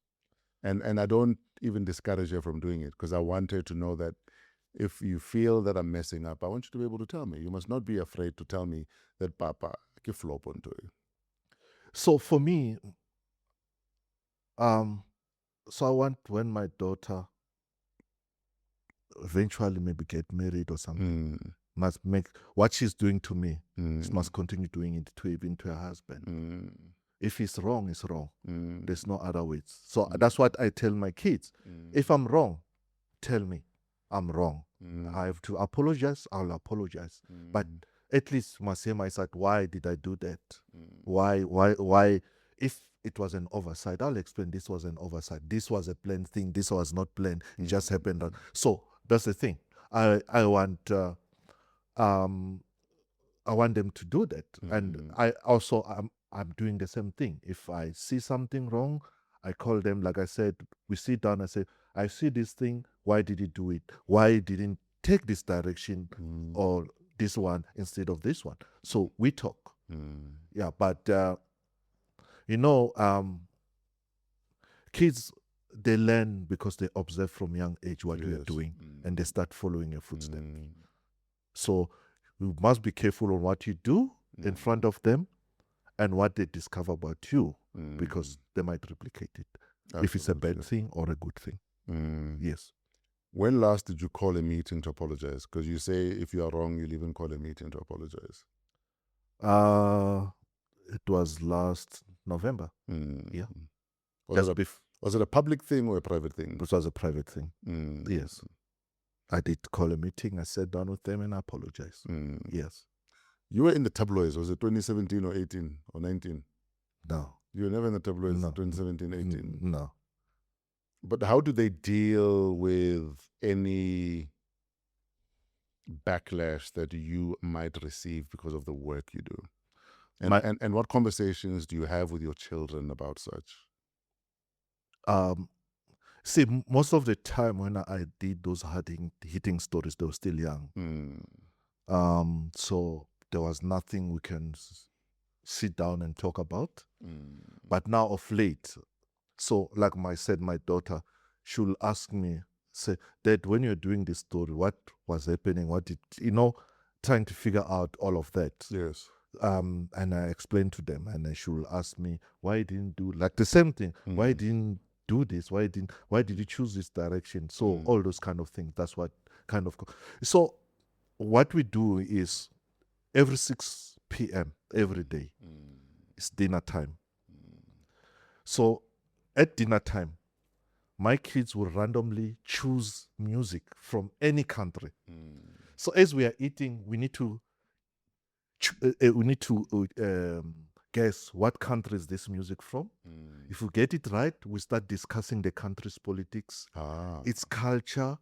And I don't even discourage her from doing it because I want her to know that if you feel that I'm messing up, I want you to be able to tell me. You must not be afraid to tell me that, Papa, I flop onto it. So for me, so I want when my daughter eventually maybe get married or something, must make what she's doing to me, she must continue doing it to even to her husband. If it's wrong, it's wrong. There's no other ways. So that's what I tell my kids. If I'm wrong, tell me I'm wrong. I have to apologize, I'll apologize. But at least must say my side, why did I do that? Why? If it was an oversight, I'll explain this was an oversight. This was a planned thing. This was not planned. It just happened. So that's the thing. I want I want them to do that. And I also, I'm doing the same thing. If I see something wrong, I call them, like I said, we sit down and say, I see this thing, why did you do it? Why didn't take this direction or this one instead of this one? So we talk. Yeah, but kids, they learn because they observe from young age what we are doing, and they start following your footsteps. So you must be careful on what you do in front of them and what they discover about you, because they might replicate it. Absolutely. If it's a bad thing or a good thing. Yes. When last did you call a meeting to apologize? Because you say if you are wrong, you'll even call a meeting to apologize. It was last November. Yeah. Was it a public thing or a private thing? It was a private thing. Yes. I did call a meeting. I sat down with them and I apologized. Yes. You were in the tabloids. Was it 2017 or 18 or 19? No. You were never in the tabloids 2017, 18? No. But how do they deal with any backlash that you might receive because of the work you do? And what conversations do you have with your children about such? See, most of the time when I did those hitting stories, they were still young. So there was nothing we can sit down and talk about. But now of late, so like I said, my daughter, she'll ask me, say, Dad, when you're doing this story, what was happening? What did, trying to figure out all of that. Yes. And I explained to them, and then she will ask me, why didn't do, like the same thing, why didn't do this? Why did you choose this direction? So all those kind of things, that's what kind of, so what we do is every 6 p.m. every day, it's dinner time. So at dinner time, my kids will randomly choose music from any country. So as we are eating, we need to guess what country is this music from. If we get it right, we start discussing the country's politics, its culture.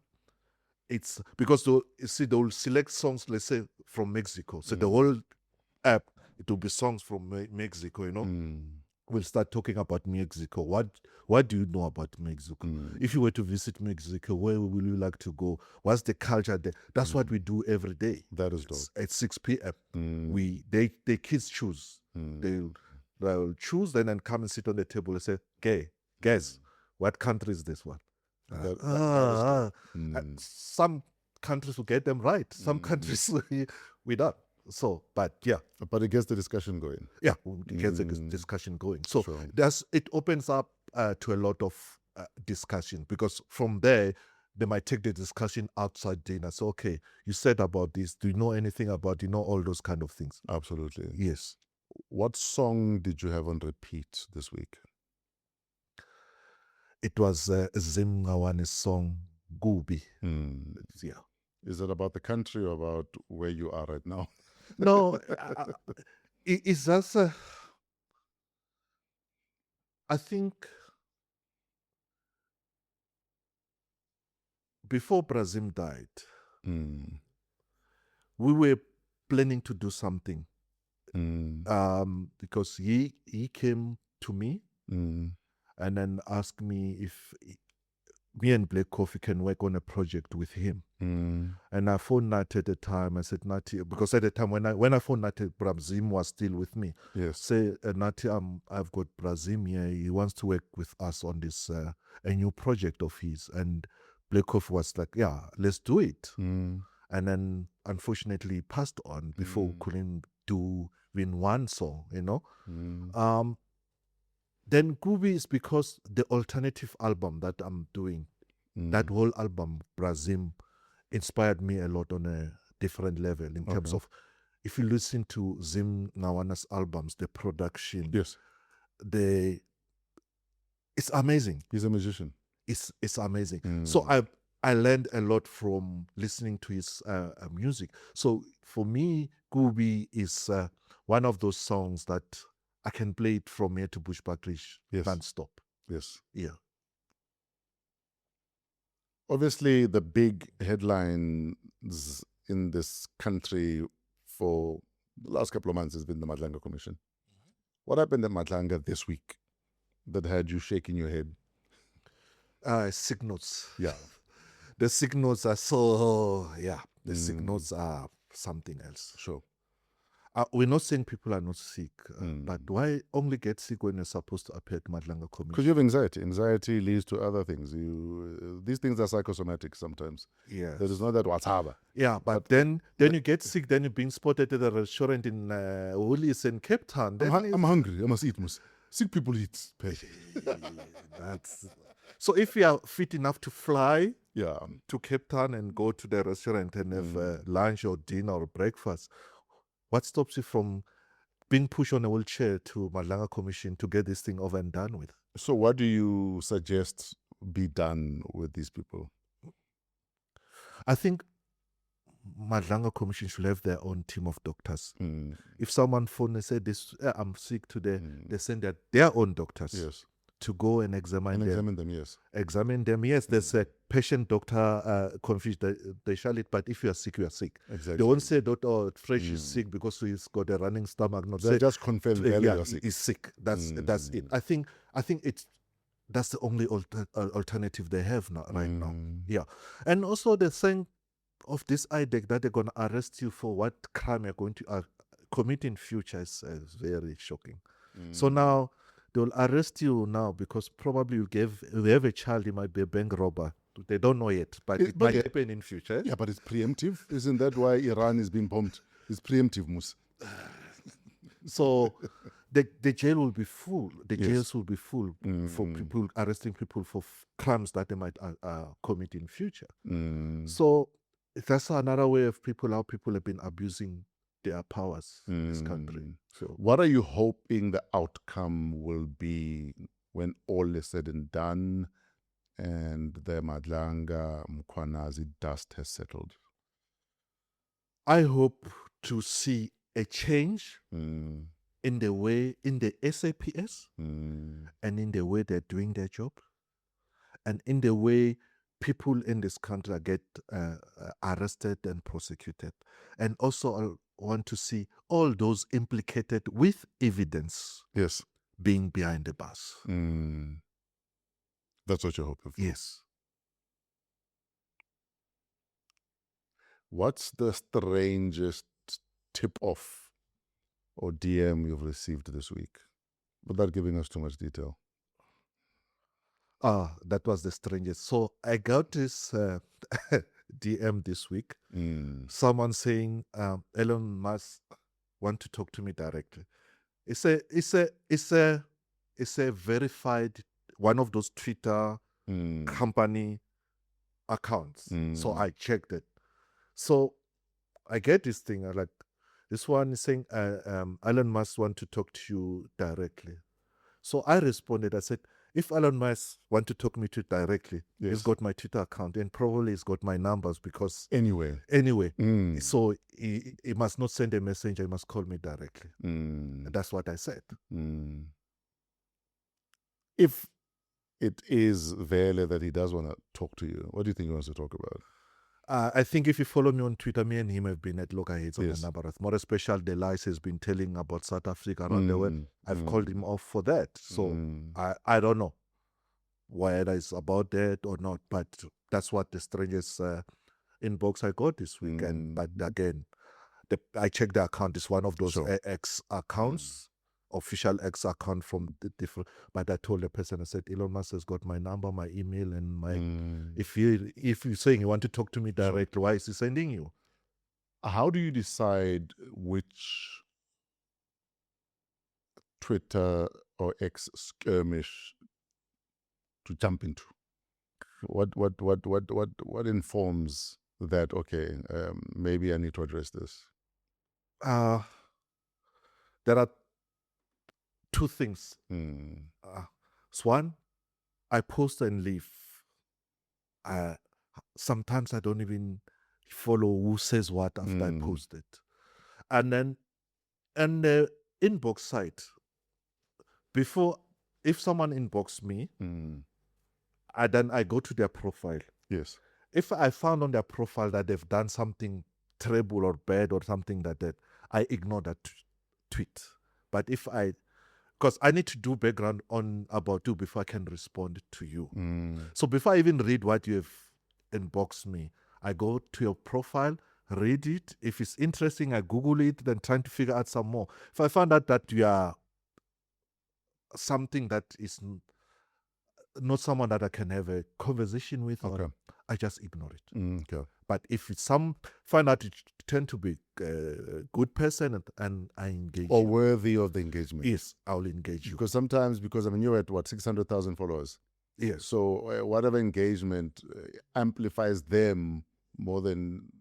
It's because they will select songs, let's say, from Mexico. So the whole app, it will be songs from Mexico, We'll start talking about Mexico. What do you know about Mexico? If you were to visit Mexico, where will you like to go? What's the culture there? That's what we do every day. That is dope. At 6 p.m. The kids choose. They'll choose and come and sit on the table and say, okay, guess, what country is this one? Some countries will get them right. Some countries we don't. So, but yeah. But it gets the discussion going. Yeah, it gets the discussion going. So it opens up to a lot of discussion, because from there, they might take the discussion outside dinner. So, okay, you said about this. Do you know anything about, all those kind of things? Absolutely. Yes. What song did you have on repeat this week? It was Zim Ngawane's song, Gubi. Yeah. Is it about the country or about where you are right now? No, it's just, I think before Brazim died, we were planning to do something. Because he came to me and then asked me if me and Black Coffee can work on a project with him. And I phoned Nati at the time. I said, Nati, because at the time when I phoned Nati, Brazim was still with me. Yes. Say, Nati, I've got Brazim here. He wants to work with us on this a new project of his. And Black Coffee was like, yeah, let's do it. And then unfortunately he passed on before we couldn't do even one song, Then Gubi is because the alternative album that I'm doing, that whole album, Brazim, inspired me a lot on a different level in terms of, if you listen to Zim Ngawane's albums, the production, yes, it's amazing. He's a musician. It's amazing. So I learned a lot from listening to his music. So for me, Gubi is one of those songs that I can play it from here to Bushbuckridge non-stop. Yes. Yeah. Obviously, the big headlines in this country for the last couple of months has been the Madlanga Commission. What happened at Madlanga this week that had you shaking your head? Signals. Yeah. The signals are so, the signals are something else. Sure. We're not saying people are not sick, but why only get sick when you're supposed to appear at Madlanga Commission? Because you have anxiety. Anxiety leads to other things. These things are psychosomatic sometimes. Yes. There is not that what's harbor. Yeah, but then you get sick, then you're being spotted at a restaurant in Woolies in Cape Town. I'm hungry. I must eat. Sick people eat. So if you are fit enough to fly Yeah. to Cape Town and go to the restaurant and have lunch or dinner or breakfast, what stops you from being pushed on a wheelchair to Madlanga Commission to get this thing over and done with? So what do you suggest be done with these people? I think Madlanga Commission should have their own team of doctors. Mm. If someone phone and say this, I'm sick today, they send their own doctors. Yes. To go and examine them. Examine them, yes. Examine them, yes. There's a patient-doctor confusion. They shall it, but if you are sick, you are sick. Exactly. They won't say, Dr. Fresh is sick because he's got a running stomach. Not They say, just confirm you're sick. he's sick. That's it. I think that's the only alternative they have right now. Yeah, and also the thing of this IDEC that they're going to arrest you for what crime you're going to commit in future is very shocking. So now they'll arrest you now because probably you have a child, he might be a bank robber. They don't know yet, but it might happen in future. Yeah, but it's preemptive. Isn't that why Iran is being pumped? It's preemptive, Mus. So the jail will be full. The jails will be full for people, arresting people for crimes that they might commit in future. So that's another way of how people have been abusing their powers in this country. So what are you hoping the outcome will be when all is said and done and the Madlanga Mkhwanazi dust has settled? I hope to see a change in the SAPS and in the way they're doing their job and in the way people in this country get arrested and prosecuted. And also I want to see all those implicated with evidence being behind the bars. That's what you're hoping for? Yes. What's the strangest tip-off or DM you've received this week? Without giving us too much detail. That was the strangest. So I got this DM this week. Someone saying Elon Musk want to talk to me directly. It's a verified one of those Twitter company accounts. So I checked it. So I get this thing. I like this one is saying Elon Musk want to talk to you directly. So I responded. I said, if Elon Musk want to talk to me directly, he's got my Twitter account and probably he's got my numbers because anyway. So he must not send a messenger. He must call me directly. And that's what I said. If it is Vele that he does want to talk to you, what do you think he wants to talk about? I think if you follow me on Twitter, me and him have been at loggerheads on a number of more especially the lies he's been telling about South Africa around the world. I've called him off for that. So I don't know whether it's about that or not, but that's what the strangest inbox I got this week. But again, I checked the account. It's one of those X accounts. Official X account from the different, but I told the person, I said, Elon Musk has got my number, my email, and my. If you're saying you want to talk to me directly, why is he sending you? How do you decide which Twitter or X skirmish to jump into? What informs that? Okay, maybe I need to address this. There are two things. So one, I post and leave. Sometimes I don't even follow who says what after I post it. And then, and the inbox site, before, if someone inbox me, then I go to their profile. Yes. If I found on their profile that they've done something terrible or bad or something like that, I ignore that tweet. But if because I need to do background on about you before I can respond to you. So before I even read what you have inboxed me, I go to your profile, read it. If it's interesting, I Google it, then trying to figure out some more. If I find out that you are something that is not someone that I can have a conversation with, or I just ignore it. Okay. But if it's find out you tend to be a good person and I engage Or you. worthy of the engagement. Yes, I'll engage you. Because sometimes, I mean, you're at what, 600,000 followers? Yes. So whatever engagement amplifies them more than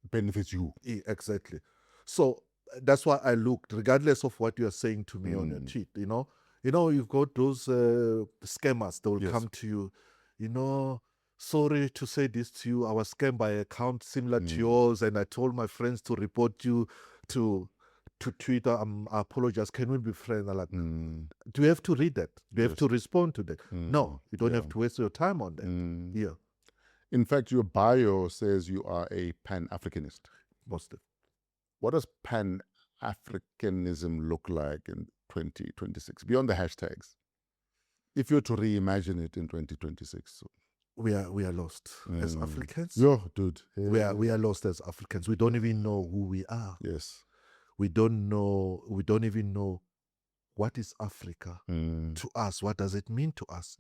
benefits you. Exactly. So that's why I looked, regardless of what you are saying to me on your tweet, you've got those scammers, they will come to you, sorry to say this to you, I was scammed by an account similar to yours, and I told my friends to report you to Twitter. I apologize. Can we be friends? I'm like, do you have to read that? Do you have to respond to that? No, you don't have to waste your time on that. Yeah. In fact, your bio says you are a Pan-Africanist. Most of it. What does Pan-Africanism look like in 2026, beyond the hashtags? If you're to reimagine it in 2026. We are lost as Africans. Yeah, dude. Yeah. We are lost as Africans. We don't even know who we are. Yes. We don't even know what is Africa to us. What does it mean to us?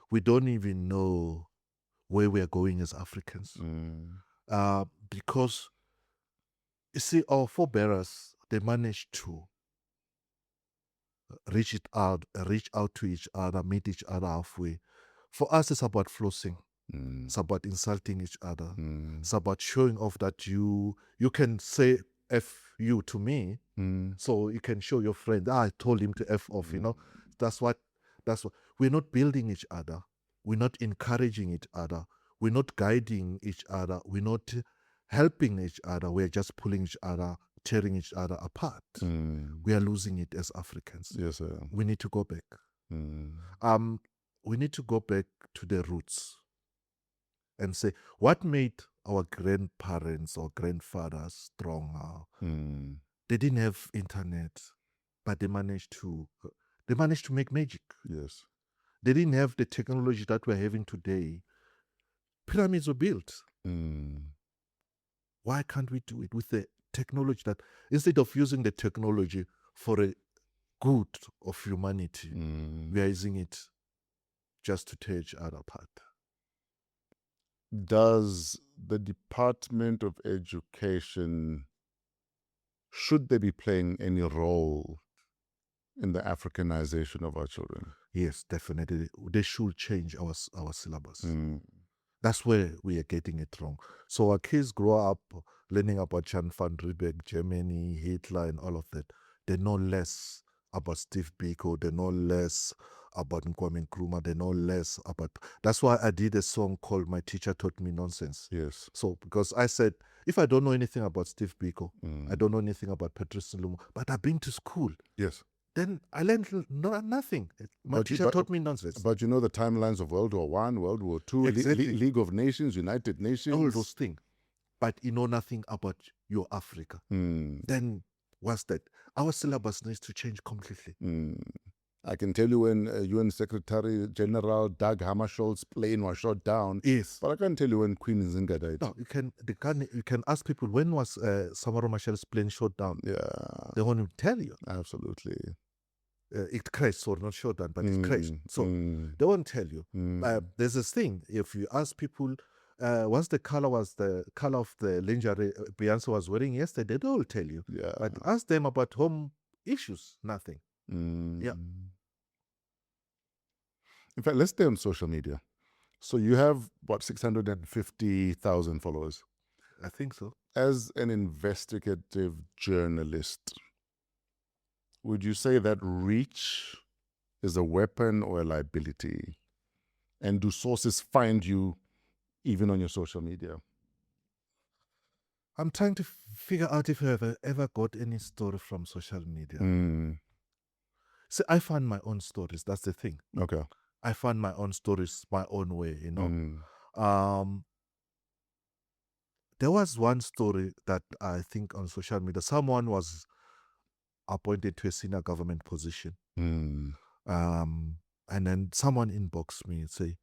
We don't even know where we are going as Africans. Because, you see, our forebearers, they managed to reach out to each other, meet each other halfway. For us, it's about flossing. It's about insulting each other. It's about showing off that you can say F you to me, so you can show your friend, I told him to F off, That's what we're not building each other. We're not encouraging each other. We're not guiding each other. We're not helping each other. We're just pulling each other, tearing each other apart. We are losing it as Africans. Yes, sir. We need to go back. We need to go back to the roots and say, what made our grandparents or grandfathers stronger? They didn't have internet, but they managed to make magic. Yes. They didn't have the technology that we're having today. Pyramids were built. Why can't we do it with the technology that, instead of using the technology for a good of humanity, we are using it just to tear each other apart? Does the Department of Education, should they be playing any role in the Africanization of our children? Yes, definitely. They should change our syllabus. That's where we are getting it wrong. So our kids grow up learning about Jan van Riebeeck, Germany, Hitler, and all of that. They know less about Steve Biko. They know less about Kwame Nkrumah. They know less about... That's why I did a song called My Teacher Taught Me Nonsense. Yes. So, because I said, if I don't know anything about Steve Biko, I don't know anything about Patrice Lumumba, but I've been to school. Yes. Then I learned nothing. My teacher taught me nonsense. But you know the timelines of World War I, World War II, Exactly. League of Nations, United Nations. All those things. But you know nothing about your Africa. Then what's that? Our syllabus needs to change completely. I can tell you when UN Secretary General Dag Hammarskjöld's plane was shot down. Yes. But I can't tell you when Queen Nzinga died. No, you can ask people, when was Samaro Machel's plane shot down? Yeah. They won't even tell you. Absolutely. It crashed, sorry, not shot down, but it crashed. So they won't tell you. There's this thing, if you ask people, what's the color of the lingerie Beyonce was wearing yesterday, they will tell you. Yeah. But ask them about home issues, nothing. Yeah. In fact, let's stay on social media. So you have, what, 650,000 followers? I think so. As an investigative journalist, would you say that reach is a weapon or a liability? And do sources find you even on your social media? I'm trying to figure out if I ever got any story from social media. See, I find my own stories. That's the thing. Okay. I find my own stories my own way, There was one story that I think on social media, someone was appointed to a senior government position. Mm. And then someone inboxed me and say,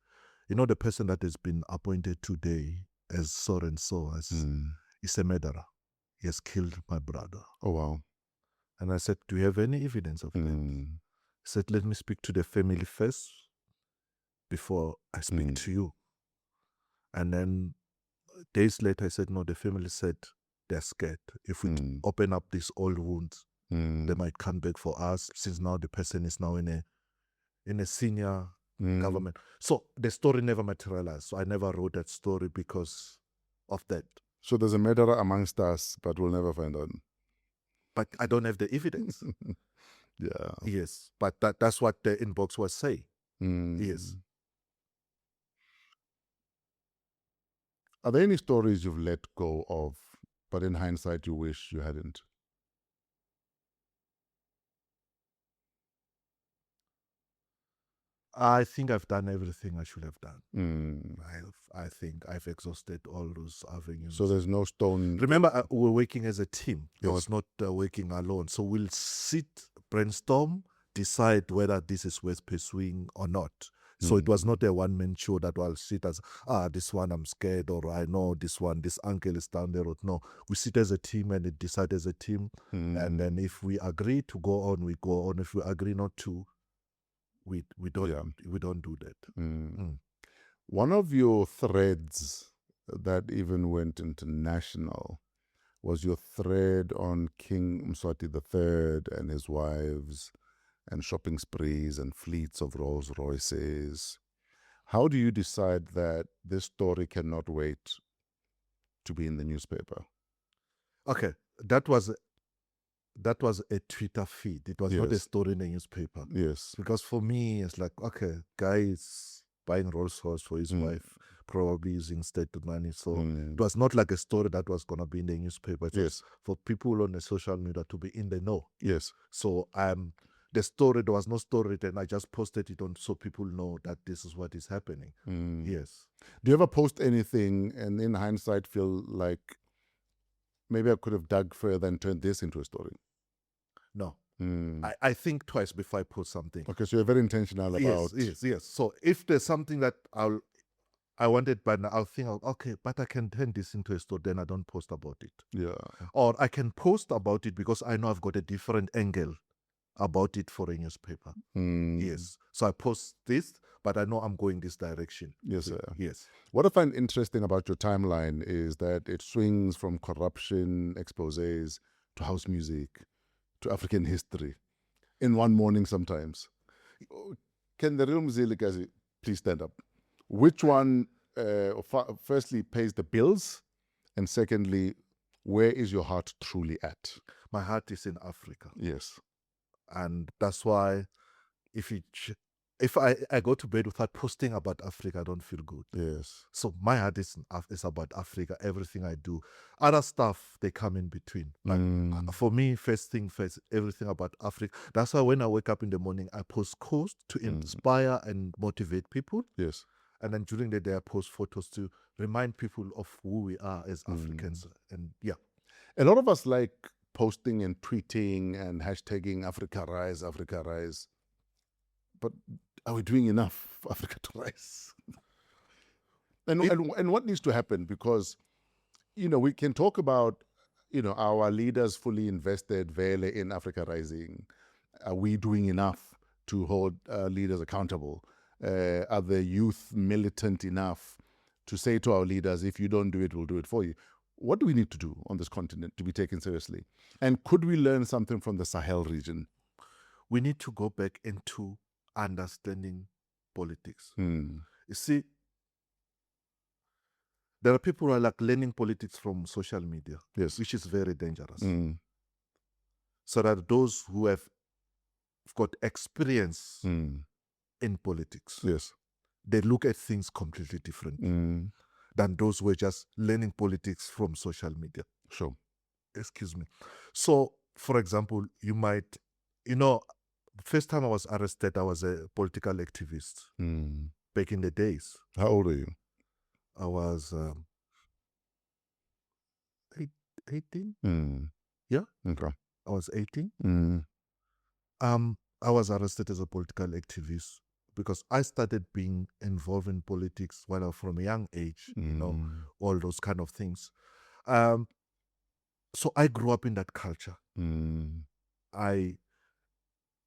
you know, the person that has been appointed today as so and so is a murderer. He has killed my brother. Oh, wow. And I said, do you have any evidence of that? He said, let me speak to the family first before I speak to you. And then days later, I said, no, the family said they're scared. If we open up these old wounds, they might come back for us, since now the person is now in a senior government. So the story never materialized. So I never wrote that story because of that. So there's a murderer amongst us, but we'll never find out. But I don't have the evidence. Yeah. Yes. But that's what the inbox was saying. Yes. Are there any stories you've let go of, but in hindsight you wish you hadn't? I think I've done everything I should have done. I think I've exhausted all those avenues. So there's no stone. Remember, we were working as a team. Yes. I was not working alone. So we'll sit, brainstorm, decide whether this is worth pursuing or not. So it was not a one-man show that I'll sit as, this one I'm scared, or I know this one, this uncle is down the road. No, we sit as a team and decide as a team. And then if we agree to go on, we go on. If we agree not to, we don't do that. One of your threads that even went international was your thread on King Mswati III and his wives and shopping sprees and fleets of Rolls Royces. How do you decide that this story cannot wait to be in the newspaper? Okay, that was a Twitter feed. It was not a story in the newspaper. Yes. Because for me, it's like, okay, guy is buying Rolls Royce for his wife, probably using state money. So it was not like a story that was going to be in the newspaper. It was for people on the social media to be in the know. Yes. So the story, there was no story written. I just posted it on so people know that this is what is happening. Yes. Do you ever post anything and in hindsight feel like maybe I could have dug further and turned this into a story? No. I think twice before I post something. Okay, so you're very intentional about... Yes. So if there's something that I wanted, but I'll think, okay, but I can turn this into a story, then I don't post about it. Yeah. Or I can post about it because I know I've got a different angle about it for a newspaper. Yes. So I post this, but I know I'm going this direction. Yes, sir. Yes. What I find interesting about your timeline is that it swings from corruption exposés to house music to African history in one morning sometimes. Can the real Mzilikazi please stand up? Which one, firstly, pays the bills? And secondly, where is your heart truly at? My heart is in Africa. Yes. And that's why if I go to bed without posting about Africa, I don't feel good. Yes. So my heart is about Africa, everything I do. Other stuff, they come in between. Like for me, first thing first, everything about Africa. That's why when I wake up in the morning, I post quotes to inspire and motivate people. Yes. And then during the day, I post photos to remind people of who we are as Africans. And yeah. A lot of us like posting and tweeting and hashtagging Africa Rise, Africa Rise. But are we doing enough for Africa to rise? And what needs to happen? Because, we can talk about, our leaders fully invested Vele in Africa Rising. Are we doing enough to hold leaders accountable? Are the youth militant enough to say to our leaders, if you don't do it, we'll do it for you? What do we need to do on this continent to be taken seriously? And could we learn something from the Sahel region? We need to go back into understanding politics. You see, there are people who are like learning politics from social media, which is very dangerous. So that those who have got experience in politics, they look at things completely different than those who are just learning politics from social media. Sure. Excuse me. So, for example, you might, the first time I was arrested, I was a political activist back in the days. How old are you? I was 18. Mm. Yeah. Okay. I was 18. Mm. I was arrested as a political activist because I started being involved in politics when I was from a young age, all those kind of things. So I grew up in that culture.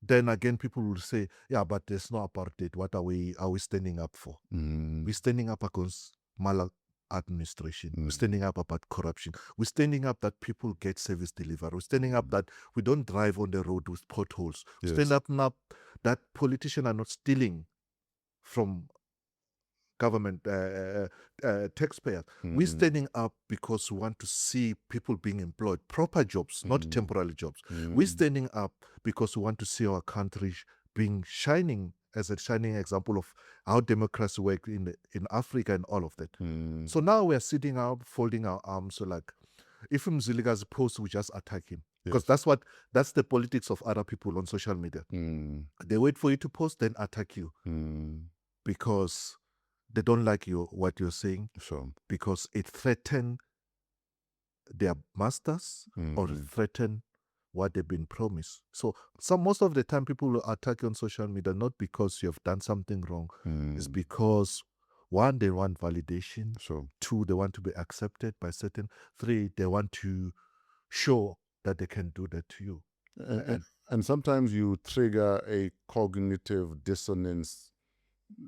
Then again, people will say, yeah, but there's no apartheid. What are we standing up for? We're standing up against maladministration. We're standing up about corruption. We're standing up that people get service delivered. We're standing up that we don't drive on the road with potholes. Yes. Stand up now that politicians are not stealing from government taxpayers. We're standing up because we want to see people being employed, proper jobs, not temporary jobs. We're standing up because we want to see our country being shining as a shining example of how democracy works in Africa and all of that. So now we're sitting up, folding our arms. So like, if Mzilikazi posts, we just attack him. Because that's the politics of other people on social media. They wait for you to post, then attack you. Because they don't like what you're saying, because it threatens their masters or threaten what they've been promised. So most of the time people will attack you on social media not because you have done something wrong. It's because, one, they want validation. Two, they want to be accepted by certain. Three, they want to show that they can do that to you. And sometimes you trigger a cognitive dissonance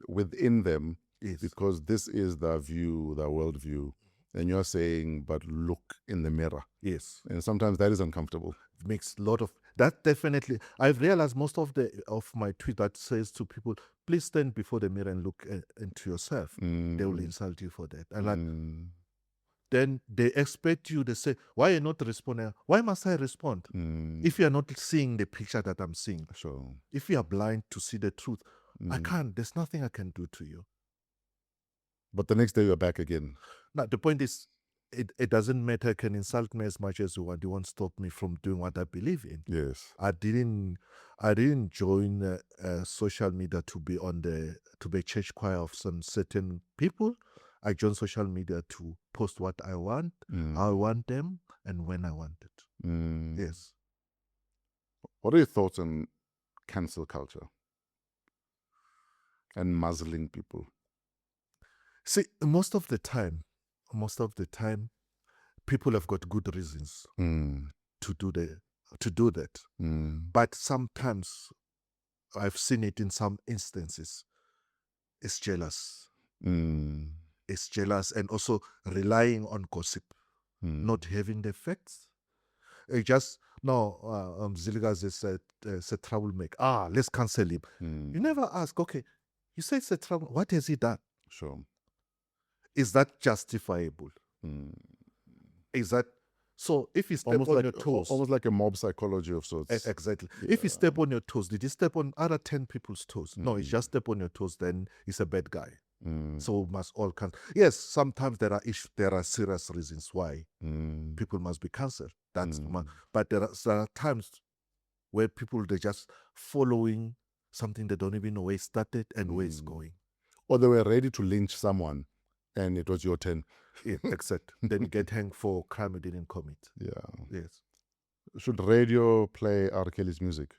within them. Yes. Because this is the view, the worldview, and you're saying, but look in the mirror. Yes. And sometimes that is uncomfortable. It makes a lot of that. Definitely, I've realized most of my tweet that says to people, please stand before the mirror and look into yourself. They will insult you for that, and then they expect you to say, why are you not responding? Why must I respond if you are not seeing the picture that I'm seeing? If you are blind to see the truth, I can't. There's nothing I can do to you. But the next day you're back again. Now, the point is, it doesn't matter. You can insult me as much as you want. You won't stop me from doing what I believe in. Yes. I didn't join social media to be a church choir of some certain people. I joined social media to post what I want, how I want them, and when I want it. Yes. What are your thoughts on cancel culture and muzzling people? See, most of the time, people have got good reasons to do that. But sometimes, I've seen it in some instances, it's jealous. It's jealous and also relying on gossip, not having the facts. It just, no, Mzilikazi is a troublemaker. Let's cancel him. You never ask, okay, you say it's a trouble. What has he done? Is that justifiable? Is that so? If you step on your toes, almost like a mob psychology of sorts. Exactly. Yeah. If you step on your toes, did you step on other 10 people's toes? No, you just step on your toes. Then he's a bad guy. So we must all cancel. Yes, sometimes there are serious reasons why people must be cancelled. But there are times where people, they're just following something they don't even know where it started and where it's going. Or they were ready to lynch someone, and it was your turn. Yeah, except then you get hanged for crime you didn't commit. Yeah. Yes. Should radio play R. Kelly's music?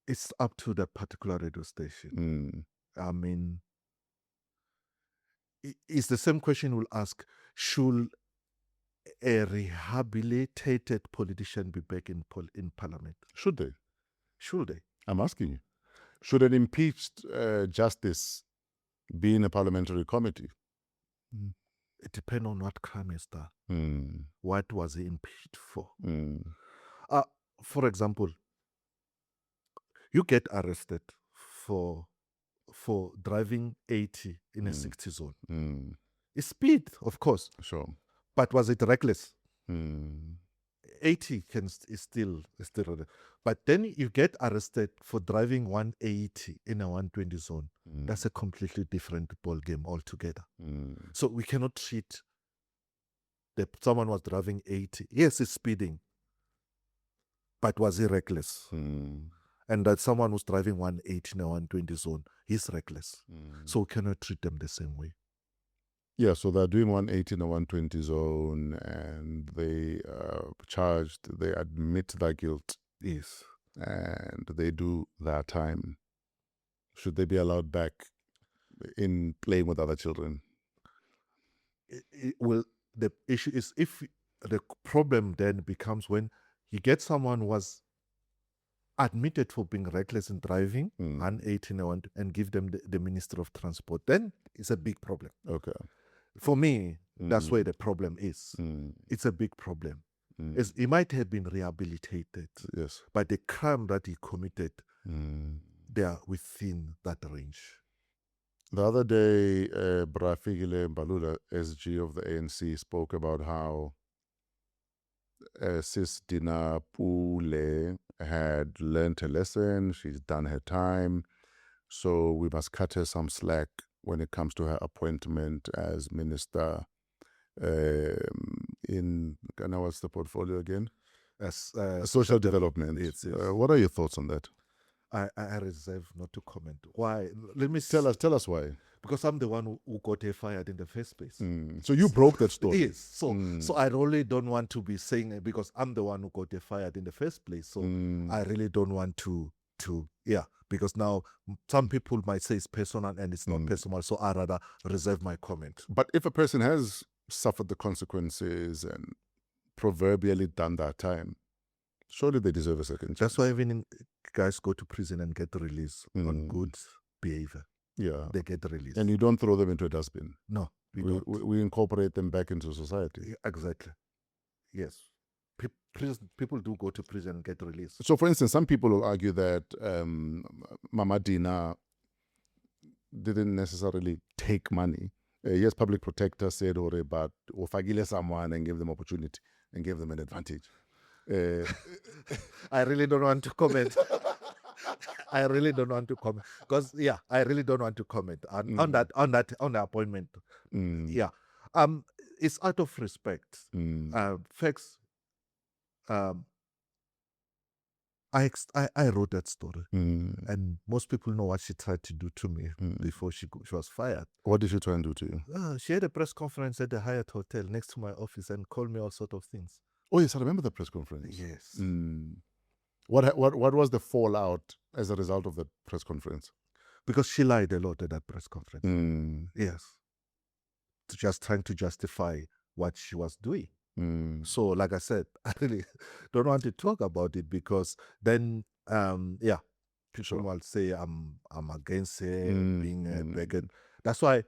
It's up to the particular radio station. I mean, it's the same question we'll ask. Should a rehabilitated politician be back in parliament? Should they? Should they? I'm asking you. Should an impeached justice be in a parliamentary committee? It depends on what crime is done. What was he impeached for? For example, you get arrested for driving 80 in a 60 zone. It's speed, of course. Sure. But was it reckless? 80 is still, but then you get arrested for driving 180 in a 120 zone. That's a completely different ball game altogether. So we cannot treat that someone was driving 80. Yes, it's speeding, but was he reckless? And that someone who's driving 180 in a 120 zone, he's reckless. So we cannot treat them the same way. Yeah, so they're doing 118 and 120 zone, and they charged, they admit their guilt, Yes. and they do their time. Should they be allowed back in playing with other children? Well, the issue is if the problem then becomes when you get someone who was admitted for being reckless in driving, 118 and give them the Minister of Transport, then it's a big problem. Okay. For me, that's where the problem is. It's a big problem. He might have been rehabilitated, Yes. but the crime that he committed, they are within that range. The other day, Brafigile Mbalula, SG of the ANC, spoke about how Sis Dina Pule had learned her lesson. She's done her time. So we must cut her some slack when it comes to her appointment as minister in, what's the portfolio again? As Social development. Yes. What are your thoughts on that? I reserve not to comment. Why? Let me Tell us why. Because I'm the one who got her fired in the first place. So you broke that story. Yes. So I really don't want to be saying it because I'm the one who got her fired in the first place. So I really don't want to because now some people might say it's personal and it's not personal. So I rather reserve my comment. But if a person has suffered the consequences and proverbially done that time, surely they deserve a second chance. That's why even guys go to prison and get released on good behavior. Yeah. They get released. And you don't throw them into a dustbin. No, we incorporate them back into society. Exactly. Yes. People do go to prison and get released. So, for instance, some people will argue that Mama Dina didn't necessarily take money. Yes, public protector said, but ofagile someone and gave them opportunity and gave them an advantage. I really don't want to comment. I really don't want to comment because I really don't want to comment on the appointment. Yeah, it's out of respect. Facts. I wrote that story, and most people know what she tried to do to me before she was fired. What did she try and do to you? She had a press conference at the Hyatt Hotel next to my office and called me all sort of things. Oh yes, I remember the press conference. Yes. What was the fallout as a result of that press conference? Because she lied a lot at that press conference. Yes. Just trying to justify what she was doing. So, like I said, I really don't want to talk about it because then, people will say I'm against her being a vegan. That's why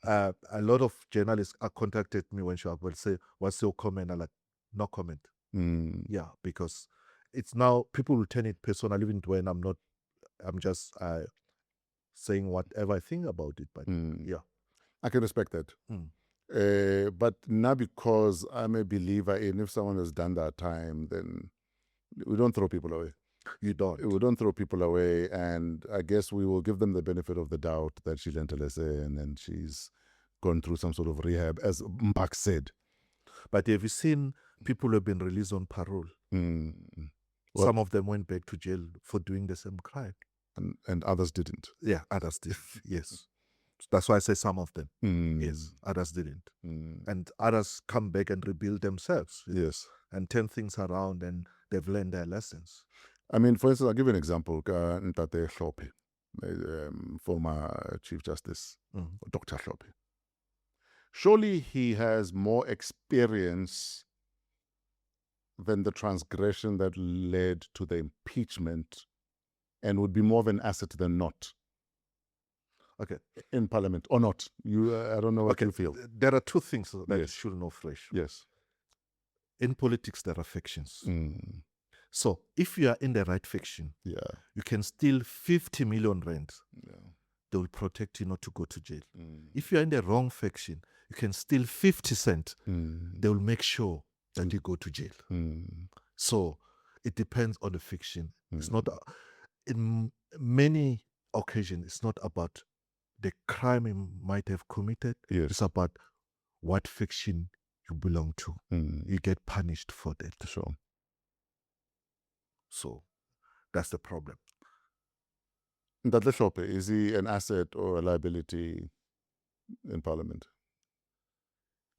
a lot of journalists contacted me when she will say, "What's your comment?" I'm like, "No comment." Yeah, because it's now people will turn it personal even when I'm not. I'm just saying whatever I think about it. But yeah, I can respect that. But now because I'm a believer in if someone has done that time, then we don't throw people away. You don't. We don't throw people away, and I guess we will give them the benefit of the doubt that she learned a lesson and she's gone through some sort of rehab, as Mbak said. But have you seen people who have been released on parole? Some of them went back to jail for doing the same crime. And others didn't. Yeah, others did. Yes. That's why I say some of them. Yes, others didn't. And others come back and rebuild themselves. Yes. And turn things around and they've learned their lessons. I mean, for instance, I'll give you an example. Ntate Hlophe, former Chief Justice, Dr. Hlophe. Surely he has more experience than the transgression that led to the impeachment and would be more of an asset than not. Okay. In Parliament or not. I don't know what you feel. There are two things that you should know fresh. Yes. In politics, there are factions. So if you are in the right faction, you can steal 50 million rand. They will protect you not to go to jail. If you are in the wrong faction, you can steal 50 cents. They will make sure that you go to jail. So it depends on the faction. It's not, in many occasions, it's not about the crime you might have committed. It's about what faction you belong to. You get punished for that. Sure. So that's the problem. Ntate Hlophe, is he an asset or a liability in Parliament?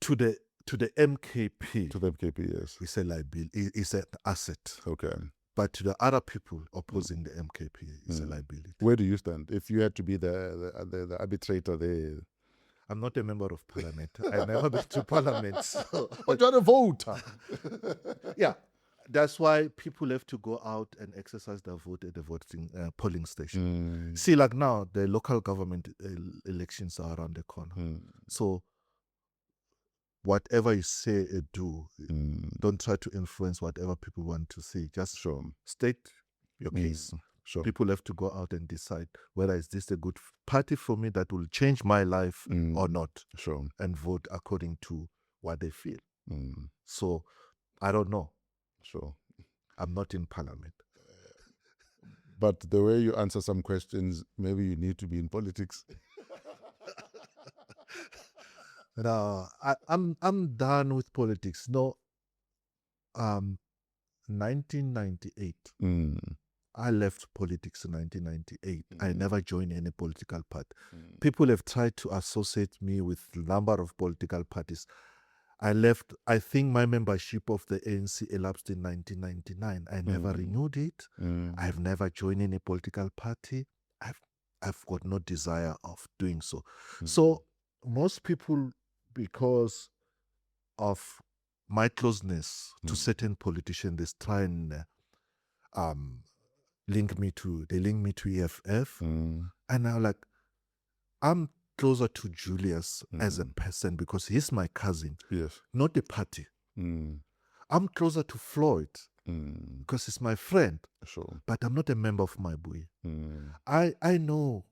to the MKP, To the MKP, yes. it's a liability. It's an asset. Okay. But to the other people opposing the MKP, it's a liability. Where do you stand? If you had to be the arbitrator there. I'm not a member of parliament. I've never been to parliament. So. But you're a voter. Yeah. That's why people have to go out and exercise their vote at the voting polling station. See, like now, the local government elections are around the corner. So whatever you say or do, don't try to influence whatever people want to see. Just state your case. Sure. People have to go out and decide whether is this a good party for me that will change my life or not. Sure. And vote according to what they feel. So I don't know. Sure. I'm not in parliament. But the way you answer some questions, maybe you need to be in politics. No, I'm done with politics. No, 1998. I left politics in 1998. I never joined any political party. People have tried to associate me with a number of political parties. I left, I think my membership of the ANC elapsed in 1999. I never renewed it. I've never joined any political party. I've got no desire of doing so. So most people, because of my closeness to certain politicians, they try and link me to EFF. And I'm like, I'm closer to Julius as a person because he's my cousin, Yes. not the party. I'm closer to Floyd because he's my friend, Sure. but I'm not a member of my boy. I know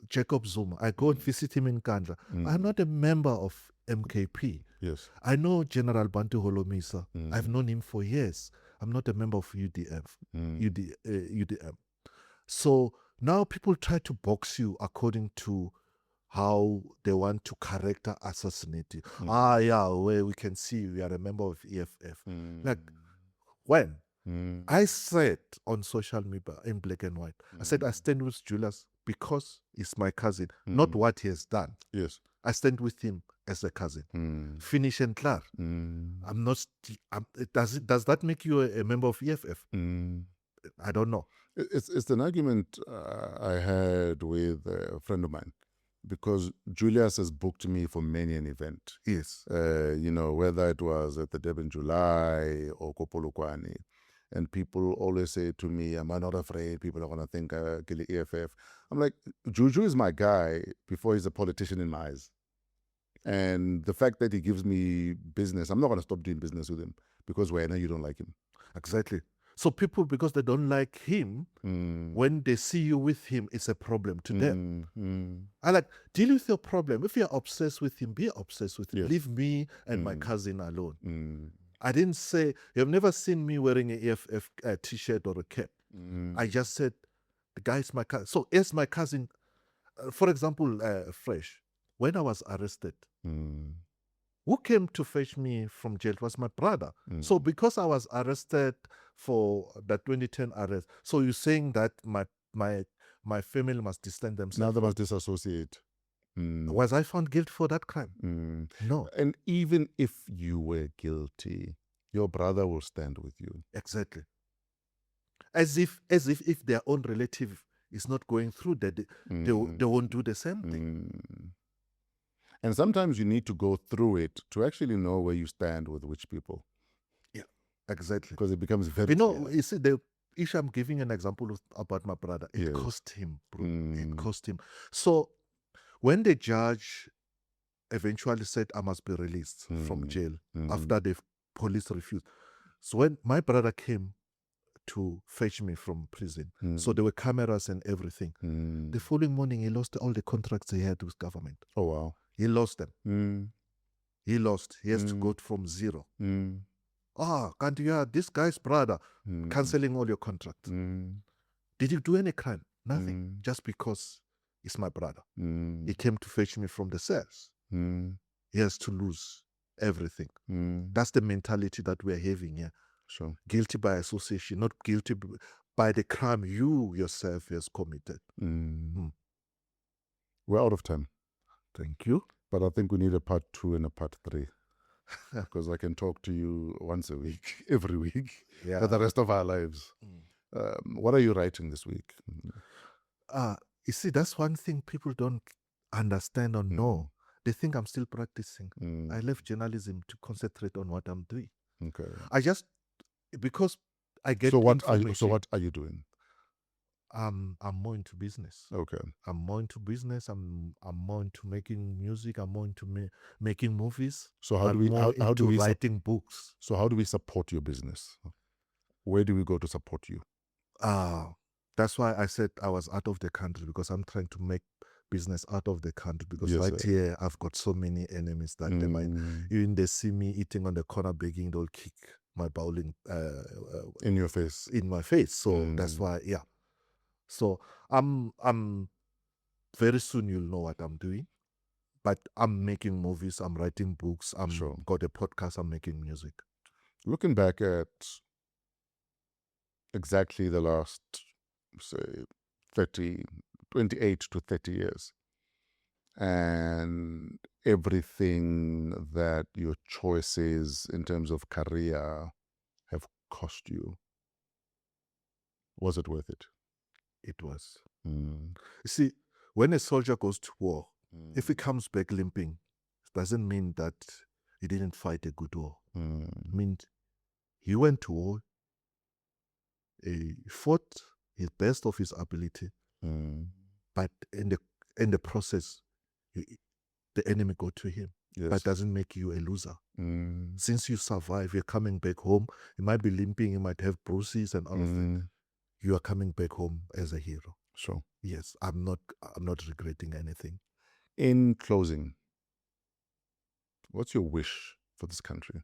Jacob Zuma. I go and visit him in Kandla. I'm not a member of MKP. Yes. I know General Bantu Holomisa. I've known him for years. I'm not a member of UDM. So now people try to box you according to how they want to character assassinate you. Where we can see you are a member of EFF. Like, when? I said on social media in black and white, I said I stand with Julius because he's my cousin, not what he has done. Yes. I stand with him as a cousin. Finish and clear. I'm not. Does that make you a member of EFF? I don't know. It's an argument I had with a friend of mine because Julius has booked me for many an event. Yes. Whether it was at the Durban July or Kopolokwane. And people always say to me, am I not afraid? People are going to think Gili EFF. I'm like, Juju is my guy before he's a politician in my eyes. And the fact that he gives me business, I'm not going to stop doing business with him because I know you don't like him. Exactly. So people, because they don't like him, when they see you with him, it's a problem to them. I like, deal with your problem. If you're obsessed with him, be obsessed with him. Yes. Leave me and my cousin alone. I didn't say, you've never seen me wearing an EFF t-shirt or a cap. I just said, the guy is my cousin. So as my cousin, for example, Fresh, when I was arrested, who came to fetch me from jail was my brother. So because I was arrested for the 2010 arrest, so you're saying that my family must distance themselves? Now they must disassociate. Was I found guilty for that crime? No. And even if you were guilty, your brother will stand with you. Exactly. As if their own relative is not going through that, they won't do the same thing. And sometimes you need to go through it to actually know where you stand with which people. Yeah, exactly. Because it becomes very clear. You see, the issue I'm giving an example about my brother, it Yes. cost him, bro. It cost him. So when the judge eventually said I must be released from jail after the police refused. So when my brother came to fetch me from prison, so there were cameras and everything. The following morning, he lost all the contracts he had with government. Oh, wow. He lost them. He lost. He has to go from zero. Can't you this guy's brother cancelling all your contracts? Did you do any crime? Nothing. Just because it's my brother. He came to fetch me from the cells. He has to lose everything. That's the mentality that we're having here. Sure. Guilty by association, not guilty by the crime you yourself has committed. We're out of time. Thank you. But I think we need a part 2 and a part 3 because I can talk to you once a week, every week, Yeah. for the rest of our lives. What are you writing this week? You see, that's one thing people don't understand or know. They think I'm still practicing. I left journalism to concentrate on what I'm doing. Okay. Because I get So what are you doing? I'm more into business. Okay. I'm more into business. I'm more into making music. I'm more into making movies. So how do we writing books? So how do we support your business? Where do we go to support you? That's why I said I was out of the country, because I'm trying to make business out of the country, because here I've got so many enemies that they might, even they see me eating on the corner begging, they'll kick my bowling in your face. In my face. So that's why, yeah. So I'm very soon you'll know what I'm doing. But I'm making movies, I'm writing books, got a podcast, I'm making music. Looking back at exactly the last, say, 28 to 30 years, and everything that your choices in terms of career have cost you, was it worth it? It was. You see, when a soldier goes to war, if he comes back limping, it doesn't mean that he didn't fight a good war. It means he went to war, he fought his best of his ability, but in the process, the enemy got to him. Yes. That doesn't make you a loser. Since you survive, you're coming back home. You might be limping, you might have bruises and all of that. You are coming back home as a hero. Sure. Yes, I'm not regretting anything. In closing, what's your wish for this country?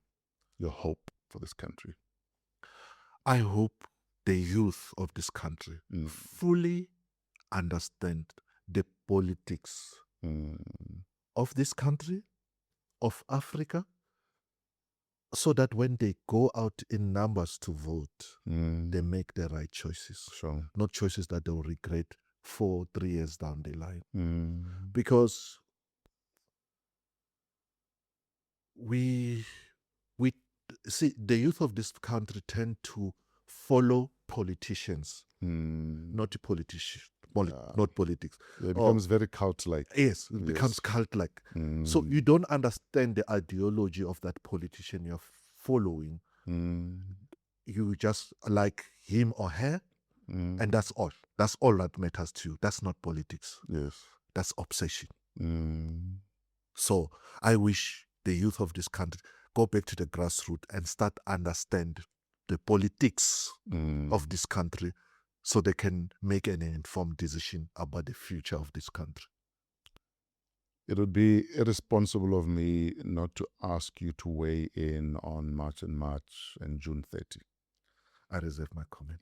Your hope for this country? I hope the youth of this country fully understand the politics of this country, of Africa, so that when they go out in numbers to vote, they make the right choices. Sure. Not choices that they'll regret 4-3 years down the line. Because we see the youth of this country tend to follow politicians, not politics. It becomes very cult-like. Yes, it becomes cult-like. So you don't understand the ideology of that politician you're following. You just like him or her, and that's all. That's all that matters to you. That's not politics. Yes. That's obsession. So I wish the youth of this country go back to the grassroots and start understand the politics of this country, so they can make an informed decision about the future of this country. It would be irresponsible of me not to ask you to weigh in on March and June 30. I reserve my comment.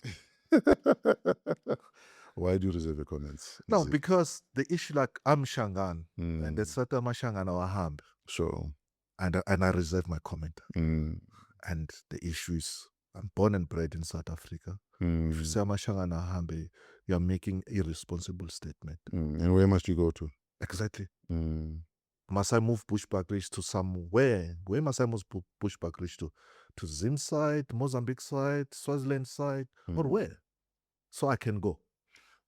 Why do you reserve your comments? No, because the issue, like, I'm Shangan, and the certain Mashangana Waham. Sure. And I reserve my comment. And the issue is, I'm born and bred in South Africa. If you say Mashangana Hambe, you're making irresponsible statement. And where must you go to? Exactly. Must I move Bushbuckridge to somewhere? Where must I move Bushbuckridge to? To Zim side, Mozambique side, Swaziland side, or where? So I can go.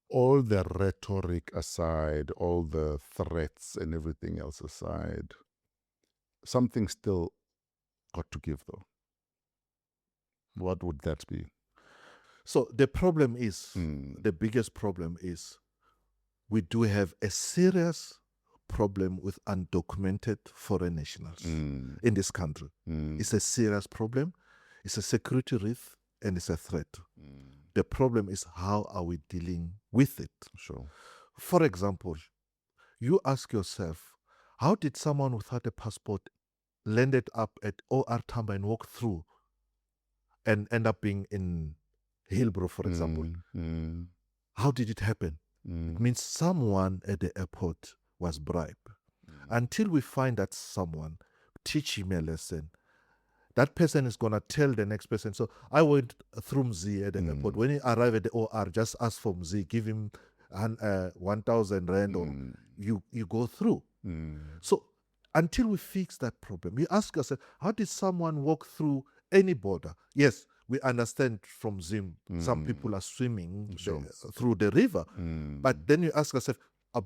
All the rhetoric aside, all the threats and everything else aside, something still got to give, though. What would that be? So the problem is, the biggest problem is, we do have a serious problem with undocumented foreign nationals in this country. It's a serious problem. It's a security risk, and it's a threat. The problem is, how are we dealing with it? Sure. For example, you ask yourself, how did someone without a passport landed up at OR Tambo and walk through and end up being in Hillbrow, for example? How did it happen? It means someone at the airport was bribed. Until we find that someone, teach him a lesson, that person is going to tell the next person. So I went through Mzi at the airport. When he arrived at the OR, just ask for Mzi, give him 1,000 rand, or you go through. So until we fix that problem, we ask ourselves, how did someone walk through any border? Yes, we understand from Zim, some people are swimming through the river. But then you ask yourself,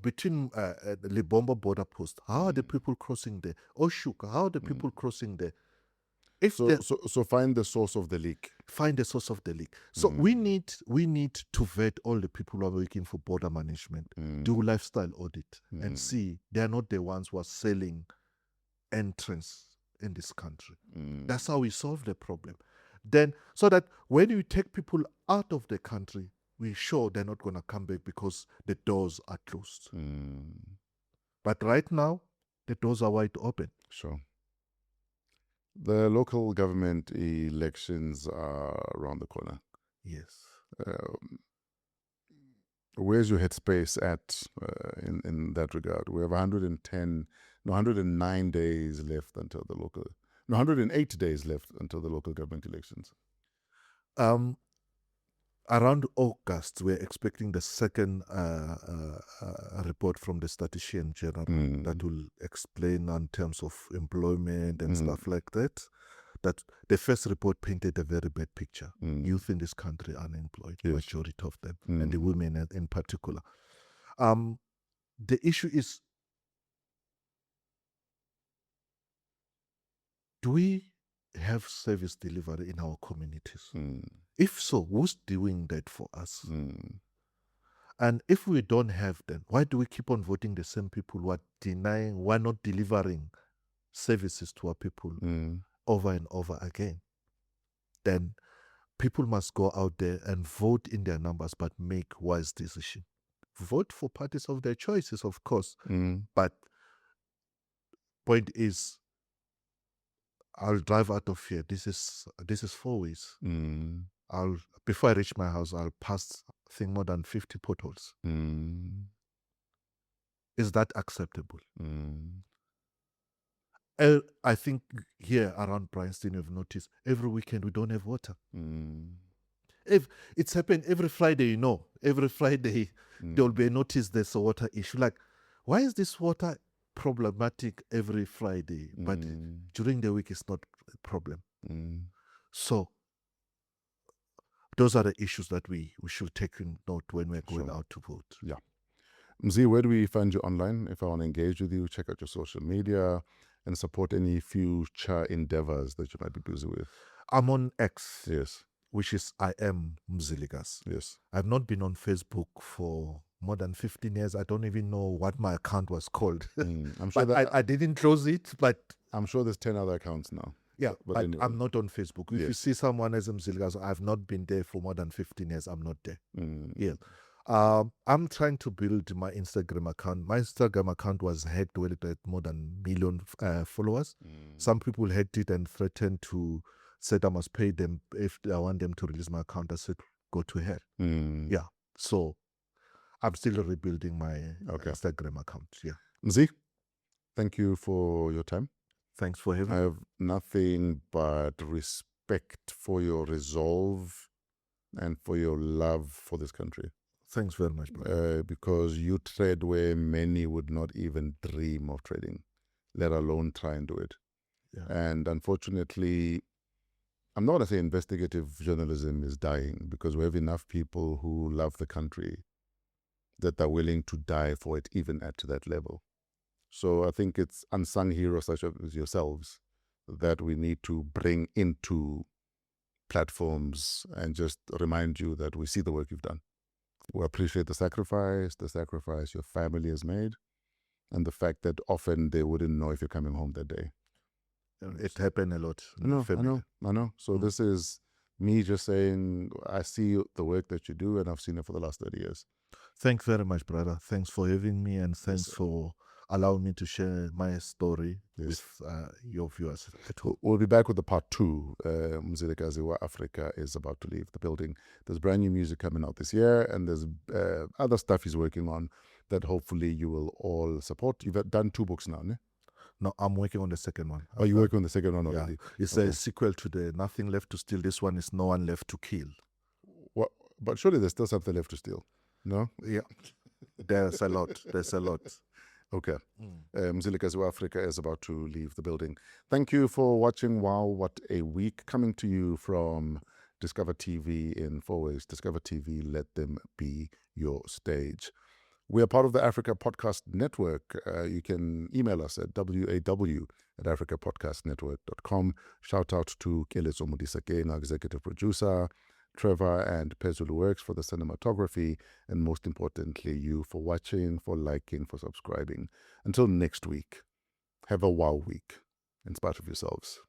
between the Libombo border post, how are the people crossing there? Oshuka, how are the people crossing there? So find the source of the leak. Find the source of the leak. So we need to vet all the people who are working for border management, do lifestyle audit, and see they are not the ones who are selling entrance in this country. That's how we solve the problem. Then, so that when you take people out of the country, we're sure they're not going to come back because the doors are closed. But right now, the doors are wide open. Sure. The local government elections are around the corner. Yes. Where's your headspace at in that regard? We have 109 days left until the local, 108 days left until the local government elections. Around August, we're expecting the second report from the Statistician General that will explain in terms of employment and stuff like that. That the first report painted a very bad picture. Youth in this country are unemployed, majority of them, and the women in particular. The issue is, do we have service delivery in our communities? If so, who's doing that for us? And if we don't have them, why do we keep on voting the same people who are denying, who are not delivering services to our people over and over again? Then people must go out there and vote in their numbers, but make wise decisions. Vote for parties of their choices, of course. But point is, I'll drive out of here. This is 4 ways. Before I reach my house, I'll pass, I think, more than 50 potholes. Is that acceptable? I think here around Bryanston, you've noticed every weekend we don't have water. If it's happened every Friday, every Friday there will be a notice there's a water issue. Like, why is this water problematic every Friday, but during the week it's not a problem? So those are the issues that we should take in note when we're going out to vote. Yeah. Mzi, where do we find you online? If I want to engage with you, check out your social media and support any future endeavors that you might be busy with. I'm on X. Yes. Which is I am Mzilikazi. Yes. I've not been on Facebook for more than 15 years. I don't even know what my account was called. I'm sure but I didn't close it, but I'm sure there's 10 other accounts now. Yeah, but anyway. I'm not on Facebook. If you see someone as Mzilikazi, I've not been there for more than 15 years. I'm not there. Yeah. I'm trying to build my Instagram account. My Instagram account was hacked when it had more than 1 million followers. Some people hacked it and threatened to said I must pay them if I want them to release my account. I said, go to hell. Yeah. So I'm still rebuilding my Instagram account. Yeah. Mzi, thank you for your time. Thanks for having me. I have nothing but respect for your resolve and for your love for this country. Thanks very much, brother. Because you tread where many would not even dream of treading, let alone try and do it. Yeah. And unfortunately, I'm not going to say investigative journalism is dying, because we have enough people who love the country that are willing to die for it, even at that level. So I think it's unsung heroes such as yourselves that we need to bring into platforms and just remind you that we see the work you've done. We appreciate the sacrifice your family has made, and the fact that often they wouldn't know if you're coming home that day. It happened a lot. I know. So this is me just saying, I see the work that you do, and I've seen it for the last 30 years. Thanks very much, brother. Thanks for having me, and thanks for allowing me to share my story with your viewers at home. We'll be back with the part 2. Mzilikazi, where Afrika is about to leave the building. There's brand new music coming out this year, and there's other stuff he's working on that hopefully you will all support. You've done 2 books now, ne? No, I'm working on the second one. Oh, you're working on the second one already? Yeah. It's a sequel to the Nothing Left to Steal. This one is No One Left to Kill. What? But surely there's still something left to steal, no? Yeah. There's a lot. Okay. Mzilikazi wa Afrika is about to leave the building. Thank you for watching Wow, What a Week, coming to you from Discover TV in 4 ways. Discover TV, let them be your stage. We are part of the Africa Podcast Network. You can email us at waw@africapodcastnetwork.com. Shout out to Keletso Modisake, our executive producer, Trevor and Pezulu Works for the cinematography, and most importantly, you for watching, for liking, for subscribing. Until next week, have a wow week in spite of yourselves.